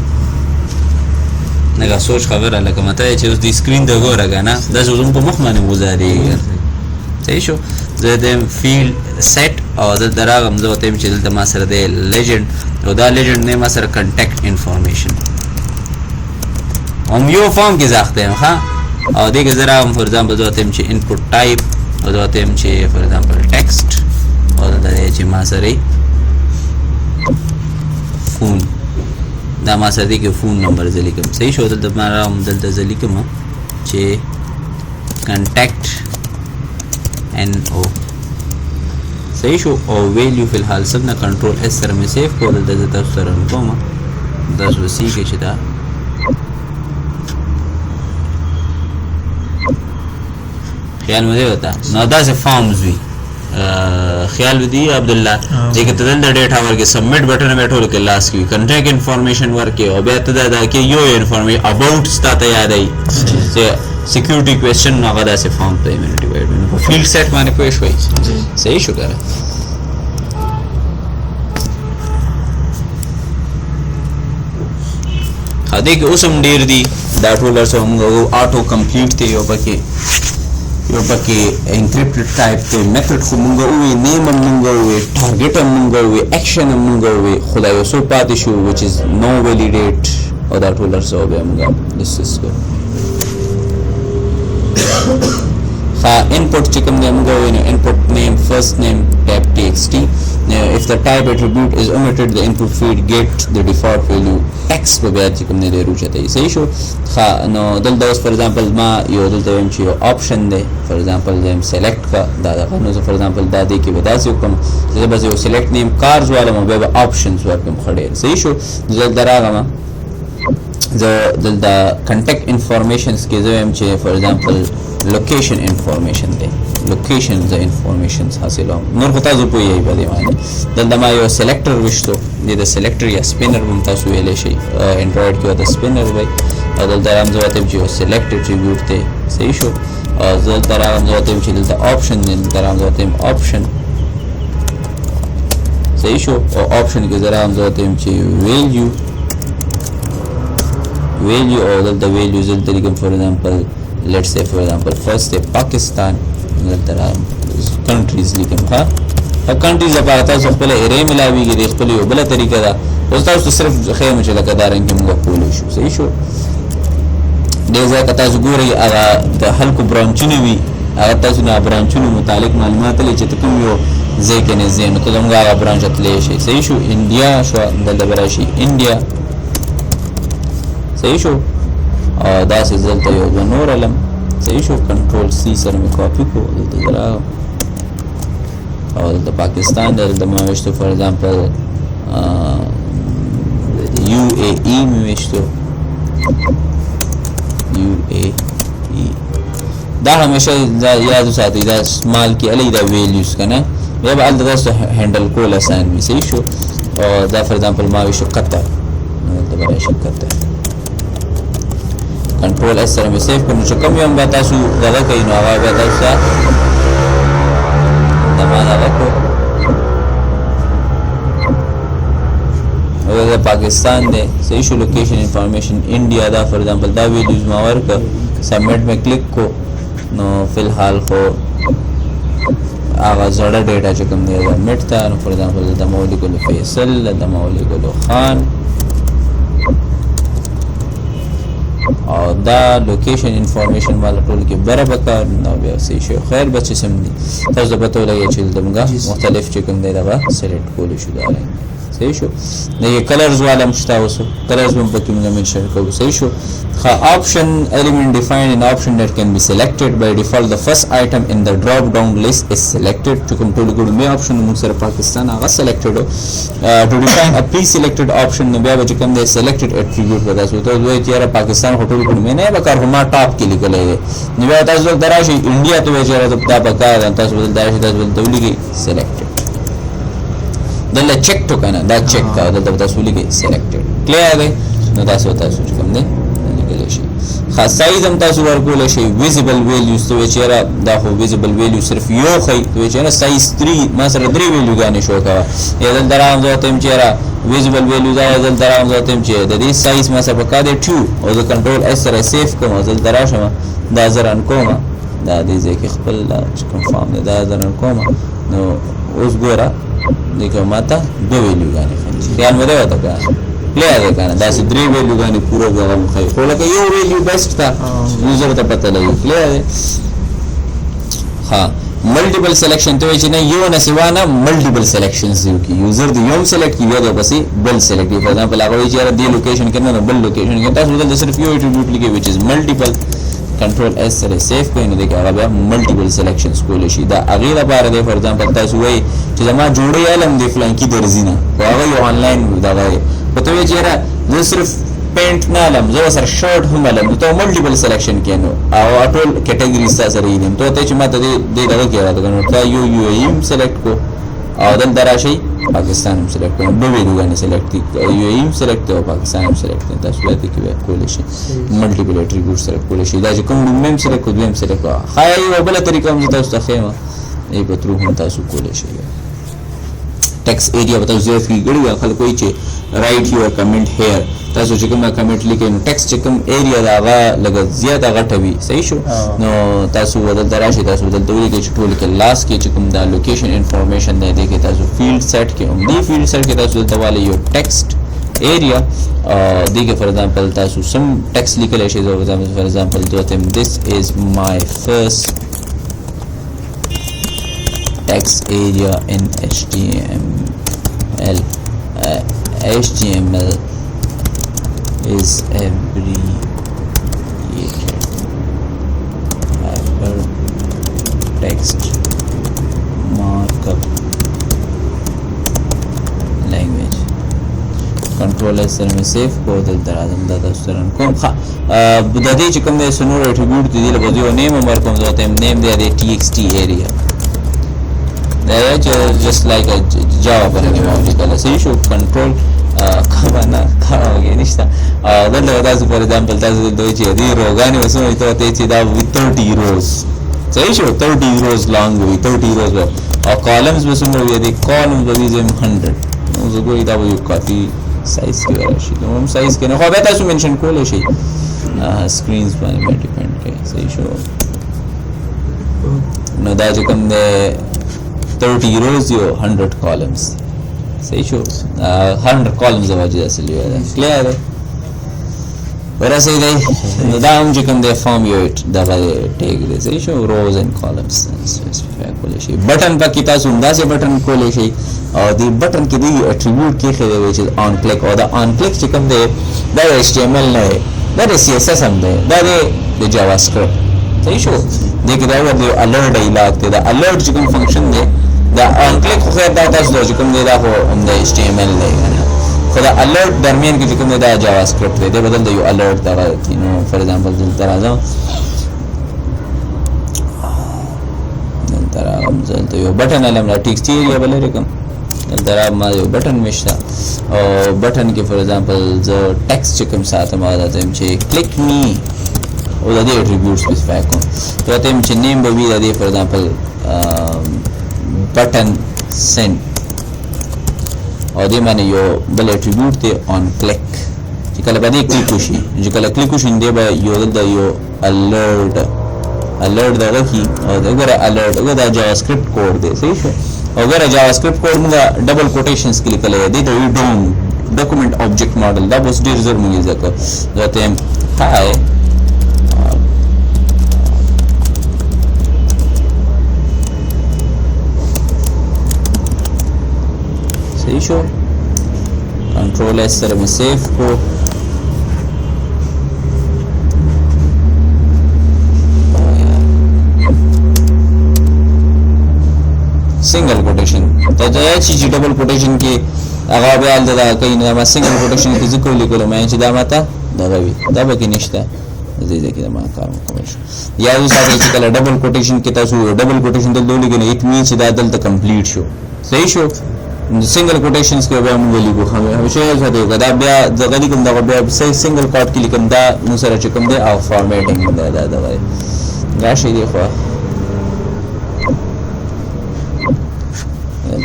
لکه سوچ خبره لکه مته چې اوس د سکرین د ګوره که نه داسې اوس هم په مخ باندې ګزارېږي صحیح شو زه د فیلډ سیټ او دلته راغلم زه ورته یم چې دلته ما سره دی لیجنډ او دا لیجنډ دی ما سره کنټیکټ انفارمیشن هم یو فارم کې زه اخته یم ښه او دې کې زه راغلم فار ایگزامپل زه ورته یم چې انپوټ ټایپ او زه ورته یم چې فار ایگزامپل ټیکسټ او دلته دی چې ما سره فون دا ما سره دی کې فون نمبر زه لیکم صحیح شو دلته ما راغلم دلته زه لیکم چې کنټیکټ NO صحیح شو او ویلیو فی الحال سب نه کنټرول اس سره مې سیف کړو دلته زه تاسو سره کوم دا وسی کې چې دا خیال مې وتا نو دا څه فارمز وی خیال ودی عبد الله چې کته دلته ډیټا ورکې سبمټ بٹن مې ټول کې لاس کې کنټیکټ انفارمیشن ورکې او بیا ته دا کې یو انفارمیشن اباوت ستاته یاد ای سیکورټي کوېسچن نو هغه داسې فارم ته یې ډیوایډ په فیلډ سیټ باندې پوه شوئ صحیح شو که دې کې اوس هم ډېر دي دا ټول هر څه موږ آټو کمپلیټ دی یو پکې انکریپټډ ټایپ دی میتھډ خو موږ ووایي نیم هم موږ ووایي ټارګېټ هم موږ ووایي ایکشن هم موږ ووایي خو دا یو څو پاتې شو وچ از نو ویلیډیټ او دا ټول هر څه بیا موږ ډسکس کوو input چې کوم دی موږ وایو input name first name type txt if the type attribute is omitted the input field get the default value x په بیا چې کوم دی روچته صحیح شو نو دلته اوس فار ایگزامپل ما یو دلته وایم چې یو آپشن دی فار ایگزامپل زه سلیکټ کا دا نو فار ایگزامپل دا دی کې به داسې وکړم زه به یو سلیکټ نیم کارز والم او بیا به آپشنز ورکړم ښه ډېر صحیح شو زه دلته راغلم زه دلته کنټیکټ انفارمیشنز کې زه وایم چې فار ایگزامپل لوکیشن انفارمیشن دی لوکیشن ز انفارمیشنز حاصلوم نور خو تاسو پوهیږئ په دې باندې دلته ما یو سلیکټر وشتو د سلیکټر یا سپینر هم تاسو ویلی شئ انډرایډ کې ورته سپینر وایي او دلته راغلم زه ورته یم چې یو سلیکټ اټریبیوټ دی صحیح شو او زه دلته راغلم زه ورته یم چې دلته آپشن دی دلته راغلم زه ورته یم آپشن صحیح شو او آپشن کې زه راغلم زه ورته یم چې ویلیو او دلته ویلیو زه دلته لیکم فار ایگزامپل let's say for example first day Pakistan countries لیکم ها countries لپاره تاسو خپل ایریا ملاویږي د خپل یو بل طریقه ده اوس تاسو صرف خیمه چې لکه دارنګ موږ کولی شو صحیح شو دې ځای ته تاسو ګورئ هغه د خلکو برانچونه وي هغه تاسو نه برانچونو متعلق معلومات لري چې کوم یو ځای کې نه ځای نو ته موږ هغه برانچ تللی شي صحیح شو انډیا شو دلته به راشي انډیا صحیح شو او دا سه دلته یو د نور علم صحیح شو کنټرول سی سره مې کاپی کو دلته را او دلته پاکستان دلته ما وشتو فار ایگزامپل UAE مې وشتو UAE دا همیشه یاد وساتئ دا سمال کې الې دا ویلیوز کنه بیا به الته تاسو هینډل کول آسان وي صحیح شو او دا فار ایگزامپل ما وشتو قطر دلته به راشي قطر کنټرول اس سره مې سیف کړم چې کوم یو به تاسو دغه کوي نو هغه به تاسو ته د ما دغه کو او دا پاکستان دی صحیح شو لوکیشن انفارمیشن انډیا دا فار ایگزامپل دا ویډیوز ما ورکړ سبمټ مې کلیک کو نو فی الحال خو هغه زړه ډیټا چې کوم دی سبمټ ته نو فار ایگزامپل د مولوی ګل فیصل د مولوی ګل خان او دا لوکیشن انفارمیشن والا ټول کې برابر کار نو بیا صحیح شو خیر بچی سم دي تاسو به ته لګی چې دمګه مختلف چې کوم دی دا سلیکټ کول شو دا صحیح شو نه کلرز والا مشتا وسو کلرز هم پکې موږ منشن کوو صحیح شو option element defined in option that can be selected by default the first item in the drop down list is selected to control good me option موږ سره پاکستان هغه selected to define a pre-selected option نو بیا چې کوم دی selected attribute ودا سو ته دوی چې پاکستان هټول ګډ مې نه وکړ هم ټاپ کې لیکلې دی نو بیا تاسو دراشي انډیا ته وایي چې دا پکار تاسو بدل دراشي تاسو بدل تولیږي selected دلته چیک ټو کنه دا چیک کا دلته تاسو لیکي selected clear دی نو تاسو کوم دی لیکل شي خاص سایز هم تاسو ورکول شي visible values ته چیرې دا خو visible value صرف یو خي ته چیرې سایز 3 ما سره 3 ویلیو غانې شو کا یا دل درام ځته هم چیرې visible value دا دل درام ځته هم چیرې د دې سایز ما سره پکا دی 2 او د کنټرول اس سره سیف کوم دل دراشم دا زران کوم دا دې ځکه خپل کوم فارم دا زران کوم نو اوس ګورا دیکھو ماتا 2 ویلیو غانې خیال مې راوته کا کلیئر دی کنه دا سې 3 ویلیو غانې پورا غوړم خای خو لکه یو ویلیو بیسټ تا یوزر ته پته لګي کلیئر دی ها ملټیپل سلیکشن ته چې نه یو نه سیوانه ملټیپل سلیکشنز یو کی یوزر دی یو سلیکټ کیږي دا پسې بل سلیکټ کیږي فار ایگزامپل هغه چې دی لوکیشن کنه نه بل لوکیشن کې تاسو دلته صرف یو اټریبیوټ لیکي which is multiple کنټرول اس سره سیف کوي نو دغه هغه ملټیپل سلیکشنز کول شي دا هغه لپاره دی فار ایگزامپل تاسو وایي چې زما جوړې علم دی فلان کی درزینه هغه یو آنلاین دا وایي پته وی چیرې نو صرف پینټ نه علم زو سره شارټ هم علم ته ملټیپل سلیکشن کینو او ټول کټګریز سره یې نو ته چې ماته دې دغه کې راځي نو تا یو ایم سلیکټ کو او دل دراشي پاکستان هم سلیکټ کو دوه ویډیوګانې سلیکټ یو ایم سلیکټ او پاکستان هم سلیکټ تاسو به کې کول شي ملټیپل اټریبیوټ سره کول شي دا چې کوم مم سره کو دویم سره کو خای یو بل طریقه هم تاسو ته خېما یې په ترو هم تاسو کول شي text area बताओ जो फी गड़ी खल कोई चे right your comment hair तसो چې کوم کمنټ لیکي نو ټیکست چې کوم ایریا دا هغه لګ زیاته غټه وي صحیح شو نو تاسو بدل دراشي تاسو بدل دوی کې ټول کې لاس کې چې کوم دا لوکیشن انفارمیشن دی کې تاسو فیلډ سیټ کې هم دی فیلډ سیټ کې تاسو دواله یو ټیکست ایریا دیګه فار ایگزامپل تاسو سم ټیکست لیکل شي فار ایگزامپل دوته this is my first text area in HTML HTML is abbreviated hypertext markup language control s سره مې سیف کو دلته راځم دا تاسو سره کوم ښه د دې چې کوم د سنور اټریبیوټ دی له بده یو نیم عمر کوم ځای ته نیم دی د txt area just like a Java باندې موجود ده صحیح شو کنټرول کمانه کاوږي نشته دلته تاسو فار ایگزامپل تاسو دوی چې دی روغانی وسو ته چې دا with 30 rows صحیح شو 30 rows long وي 30 rows او columns وسو وي دي columns وي 100 نو زه ګورې دا یو کافي سایز کې راشي نو هم سایز کې نه خو به تاسو منشن کولای شئ سکرینز باندې ډیپند کوي صحیح شو نو دا چې کوم ده 30 rows यो 100 columns सही शो 100 columns वाजी असल यो है क्लियर है वैसे ही दा हम जो कम दे फॉर्म यो दा टेक दे सही show rows and columns specify कोले शे बटन पर किता सुंदा से बटन कोले शे और दी बटन की दी एट्रीब्यूट के खेले व्हिच इज ऑन क्लिक और द ऑन क्लिक जो कम दे दा HTML नहीं दा CSS हम दे दा दे JavaScript सही शो देखिए दा वो अलर्ट इलाक दा अलर्ट जो कम फंक्शन दे دا ان کلیک خو دا تاسو د کوم دی دا خو هم د HTML دی کنه خو دا الرټ درمیان کې کوم دی دا جاوا سکرپټ دی بدل دی یو الرټ دا نو فار ایگزامپل دلته راځم دلته راځم یو بٹن علم را ټیکسټ ایریا بل رقم دلته را ما یو بٹن مشته او بٹن کې فار ایگزامپل ز ټیکسټ کوم ساته ما دا ته چې کلیک می او د دې اټریبیوټ سپیسیفای کوم ته ته چې نیم به وي د دې فار ایگزامپل بټن سند او دې باندې یو بل اټریبیوټ دی اون کلیک چې کله باندې کلیک وشي چې کله کلیک وشي دې به یو د یو الرټ دغه کی او دغه الرټ هغه د جاوا سکرپټ کوډ دی صحیح شو او غره جاوا سکرپټ کوډ موږ ډبل کوټیشنز کې لیکل دی د ډوم ډاکومنٹ آبجیکټ ماډل دا اوس ډیر زر موږ ځکه ذاته هاي صحیح شو کنټرول اس سره مې سیف کو سنگل کوټیشن ته دا چې ډبل کوټیشن کې هغه بیا د کوي نه ما سنگل کوټیشن کې ذکر لیکل مې چې دا ماته دا وی دا به کې نشته زه دې کې ما کار کوم یا اوس هغه چې کله ډبل کوټیشن کې تاسو ډبل کوټیشن د دوه لګنه اټ مین چې دا دلته کمپلیټ شو صحیح شو سنگل کوټیشنز کې بیا موږ لیکو همیشه زده دا بیا ځکه کوم دا بیا سنگل کوټ کې لیکم دا نو سره چې کوم دی او فارمیټینګ دا وای دا شی دی خو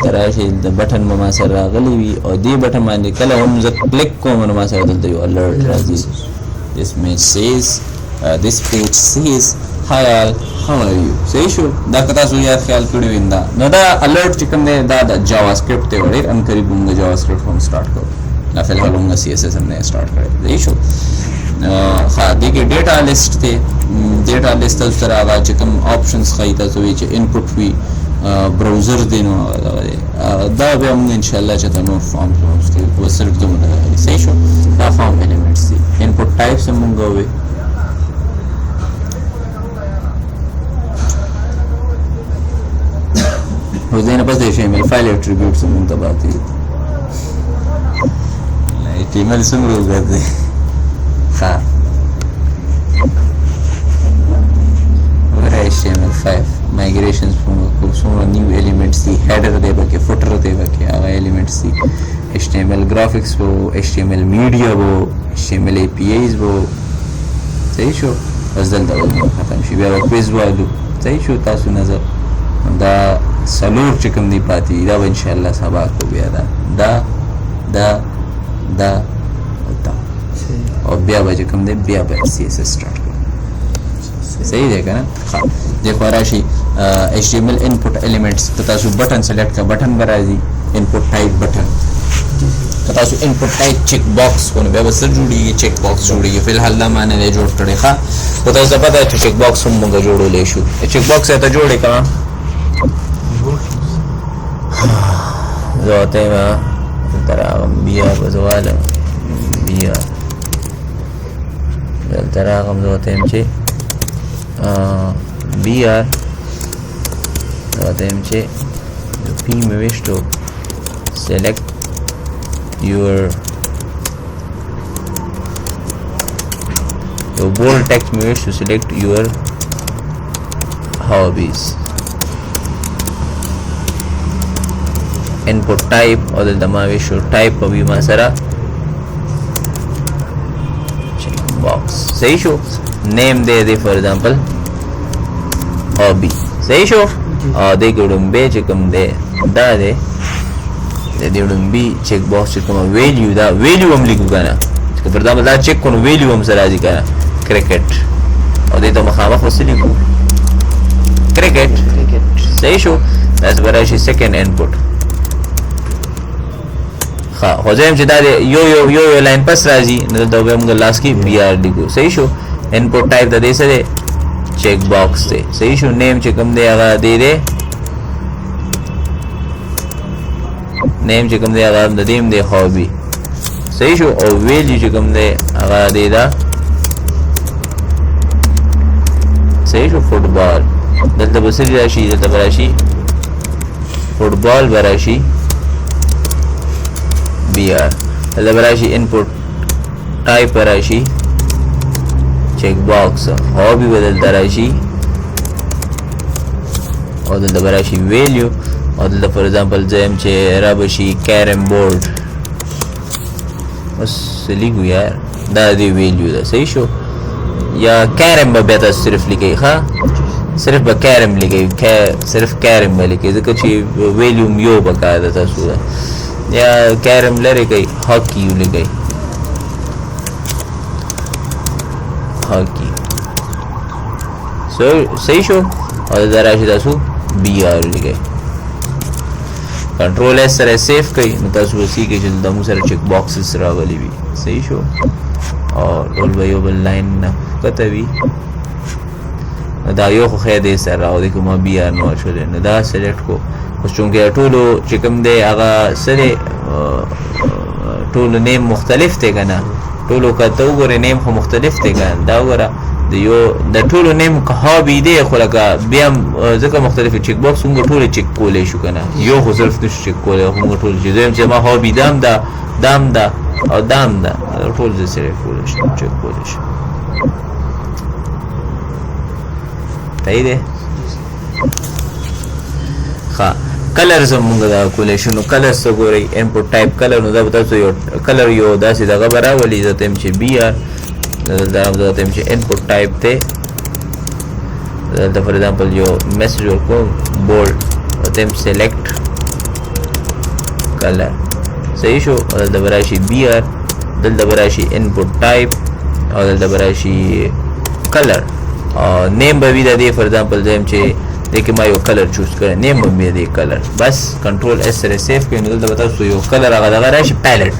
تراشي د بټن ما سره راغلی وي او دې بټن باندې کله هم زه کلیک کوم نو ما سره دلته یو الرټ راځي this message says this page says hi all how are you صحیح شو دا کتا سو یا خیال کړی ویندا نو دا الرټ چې کوم دی دا د جاوا سکرپټ ته وړي ان قریب موږ جاوا سکرپټ هم سٹارټ کړو دا فلحال موږ سی اس اس هم نه سٹارټ کړی صحیح شو ها دغه ډیټا لیست ته ډیټا لیست سره هغه چې کوم آپشنز خای تاسو وی چې انپوټ وی براوزر دی نو دا به موږ ان شاء الله چې نور فارم کې وسر دومره صحیح شو دا فارم الیمنټس دي انپوټ ټایپس موږ وی وزين بس ده شيء من الفايل اتريبيوتس موږ ته باندې HTML څنګه وګورئ ها HTML5 migrations from new elements the header de bake footer de bake ava elements the HTML graphics wo HTML media wo HTML APIs wo صحیح شو ازل دا ختم شي بیا quiz والو صحیح شو تاسو نظر دا سلور چې کوم دی پاتې دا ان شاء الله سبا کو بیا دا او بیا به کوم دی بیا به CSS سٹارټ صحیح دی کنه ها देखो راشي HTML input elements تاسو بٹن سلیکټ کا بٹن برازي input type بٹن تاسو input type check box کو نو بیا سر جوړیږي check box جوړیږي فلحال دا معنی نه جوړ کړی ښا په تاسو پته چې check box هم موږ جوړولې شو check box ته جوړې کړه زه ته ما تراغم بیا بزواله بیا تراغم زه ته چې BR ATMC P में wish to select your bold text में wish to select your hobbies input type और दमा wish to type अभी मासरा check box सही show name they they for example hobby صحیح شو او د ګړم به چې کوم دی دا دی د ګړم بي چیک باکس چې کوم ویلیو دا ویلیو هم لیکو کنه چې پر دا مدا چیک کوو ویلیو هم سره راځي کنه کرکټ او د ته مخامخ وسلی کو کرکټ صحیح شو بس براشي سیکنډ انپوټ ها خو زم چې دا یو لاین پس راځي نو دا به موږ لاس کې بي ار ډي کو صحیح شو انپوټ ټایپ د دې سره check box दे सही show name चे कम दे आगा दे नेम चे कम दे आगा देम दे हॉबी सही शो और वैल्यू चे कम दे आगा दे दा सही शो फुटबॉल दलता बसरी राशि दलता बराशी फुटबॉल बराशी BR दलता बराशी इनपुट टाइप बराशी चेक बॉक्स हॉबी बदलता राशि और दलता राशि वैल्यू और दलता फॉर एग्जांपल जेम चे राबशी कैरम बोर्ड बस लिखो यार दा दे वैल्यू दा सही शो یا کیرم به بیا تاسو صرف لیکئ ښه صرف به کیرم لیکئ صرف کیرم به لیکئ ځکه چې ویلیوم یو پکار ده تاسو ته یا کیرم لرې کوئ هاکی لیکئ هاکی صحیح شو او دلته راشي تاسو بی آر لیکئ کنټرول اس سره سیف کوي نو تاسو وسیږئ چې دلته موږ سره چیک باکسز راغلي وي صحیح شو او ټول به یو بل لاین نه ښکته وي نو دا یو خو خیر دی سره راوځي که ما بي آر نه اچولی نو دا سلیکټ کو اوس چونکې ټولو چې کوم دی هغه څه دی ټولو نیم مختلف دی که نه ټولو که ته وګورې نیم خو مختلف دی که نه دا وګوره د ټولو نیم که هابي دی خو لکه بیا هم ځکه مختلف چیک باکس موږ ټولې چیک کولی شو که نه یو خو صرف نشو چیک کولی خو موږ ټول چې دویم چې ما هابي دا هم ده دا هم ده او دا هم ده ټول زه سره کولی شم چیک کولی شم صحیح دی ښه کلرز هم موږ دغه کولی شو نو کلرز ته ګورئ انپوټ ټایپ کلر نو دا به تاسو یو کلر یو داسې دغه به راولي زه ته یم چې بي آر دلته ته یم چې انپوټ ټایپ دی دلته فار ایگزامپل یو میسج ورکوم بولډ ته یم سلیکټ کلر صحیح شو او دلته به راشي بي آر دلته به راشي انپوټ ټایپ او دلته به راشي کلر نیم به وي د دې فار ایگزامپل زه یم چې دې کې ما یو کلر چوز کړی نیم به مې دی کلر بس کنټرول اس سره سیف کړئ نو دلته به تاسو یو کلر هغه دغه راشي پیلټ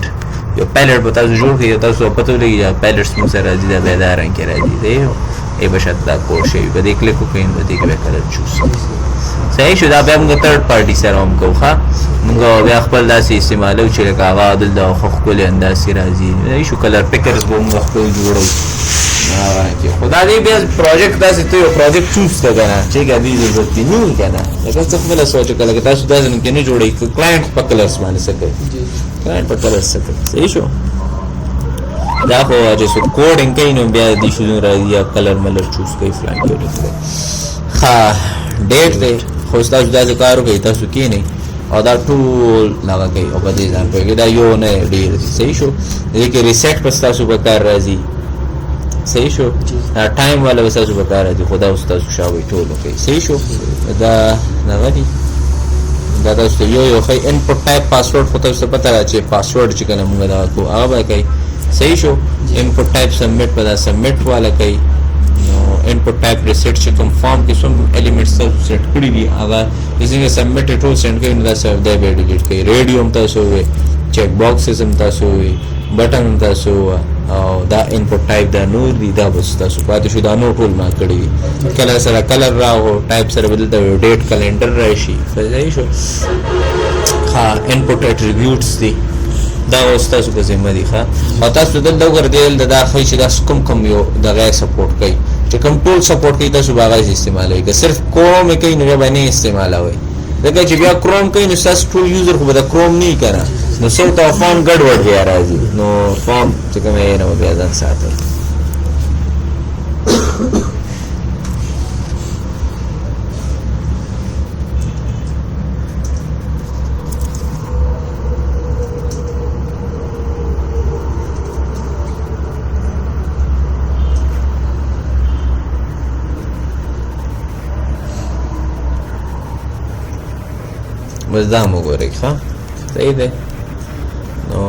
یو پیلټ به تاسو جوړ کړئ تاسو پته ولګي چې پیلټس موږ سره راځي دا بیا دا رنګ کې راځي دی ای به شاید دا کوډ شوي په دې کلیک وکړئ نو په دې کې به کلر چوز صحیح شو دا بیا موږ تھرډ پارټي سره هم کوو ښه موږ بیا خپل داسې استعمالو چې لکه هغه دلته ښه ښکلي انداسې راځي صحیح شو کلر پکرز به موږ خپل جوړو خو دا دی بیا پروجیکټ داسې ته یو پروجیکټ چوز کړه که نه چې که دې ضرورت دي نه وي که نه لکه څه خپله سوچ وکړه لکه تاسو داسې کې نه جوړوئ که کلاینټ په کلرس باندې څه کوي کلاینټ په کلرس څه کوي صحیح شو دا خو چې څوک کوډینګ کوي نو بیا دې شیزونه راځي یا کلر ملر چوز کوي فلان کې ولیکئ ښه ډیټ دی خو تاسو داسې کار وکړئ تاسو کښېنئ او دا ټول دغه کوي او په دې ځان پوهېږئ دا یو نه ډېر دي صحیح شو دې کې ریسیټ به ستاسو په کار راځي صحیح شو ټایم والا به ستاسو په کار راځي خو دا اوس تاسو شاوئ ټول وکړئ صحیح شو دا دغه دي دا تاسو ته یو ښایي انپوټ ټایپ پاسورډ خو تاسو ته پته ده چې پاسورډ چې کله موږ دغه کوو هغه به کوئ صحیح شو انپوټ ټایپ سبمیټ به دا سبمیټ والا کوي نو انپوټ ټایپ ریسیټ چې کوم فارم کې څوم الیمنټس تاسو سیټ کړي دي هغه څنګه سبمیټ ټول سینډ کوي نو دا سب دی به ډیلیټ کوي ریډیو هم تاسو ووایئ چیک باکسز هم تاسو ووایئ بټن هم تاسو او دا انپوټ ټایپ دا نور دي دا بس تاسو پاتې شو دا نور ټول ما کړي دي کله سره کلر راغو ټایپ سره بدلته ډیټ کلنډر راشي صحیح شو ښه انپوټ اټریبیوټس دي دا اوس تاسو په ذمه دي ښه او تاسو دلته وګورئ دلته دا ښایي چې دا کوم یو دغه سپورټ کوي چې کوم ټول سپورټ کوي تاسو به هغه استعمالوئ که صرف کروم یې کوي نو بیا به نه استعمالوئ ځکه چې بیا کروم کوي نو ستاسو ټول یوزر خو به د کروم نه وي که نه نو څوک ته فارم ګډوډ بیا راځي نو فارم چې کوم یې نه به بیا ځان ساتل بس دا مو ګورئ ښه صحیح دی نو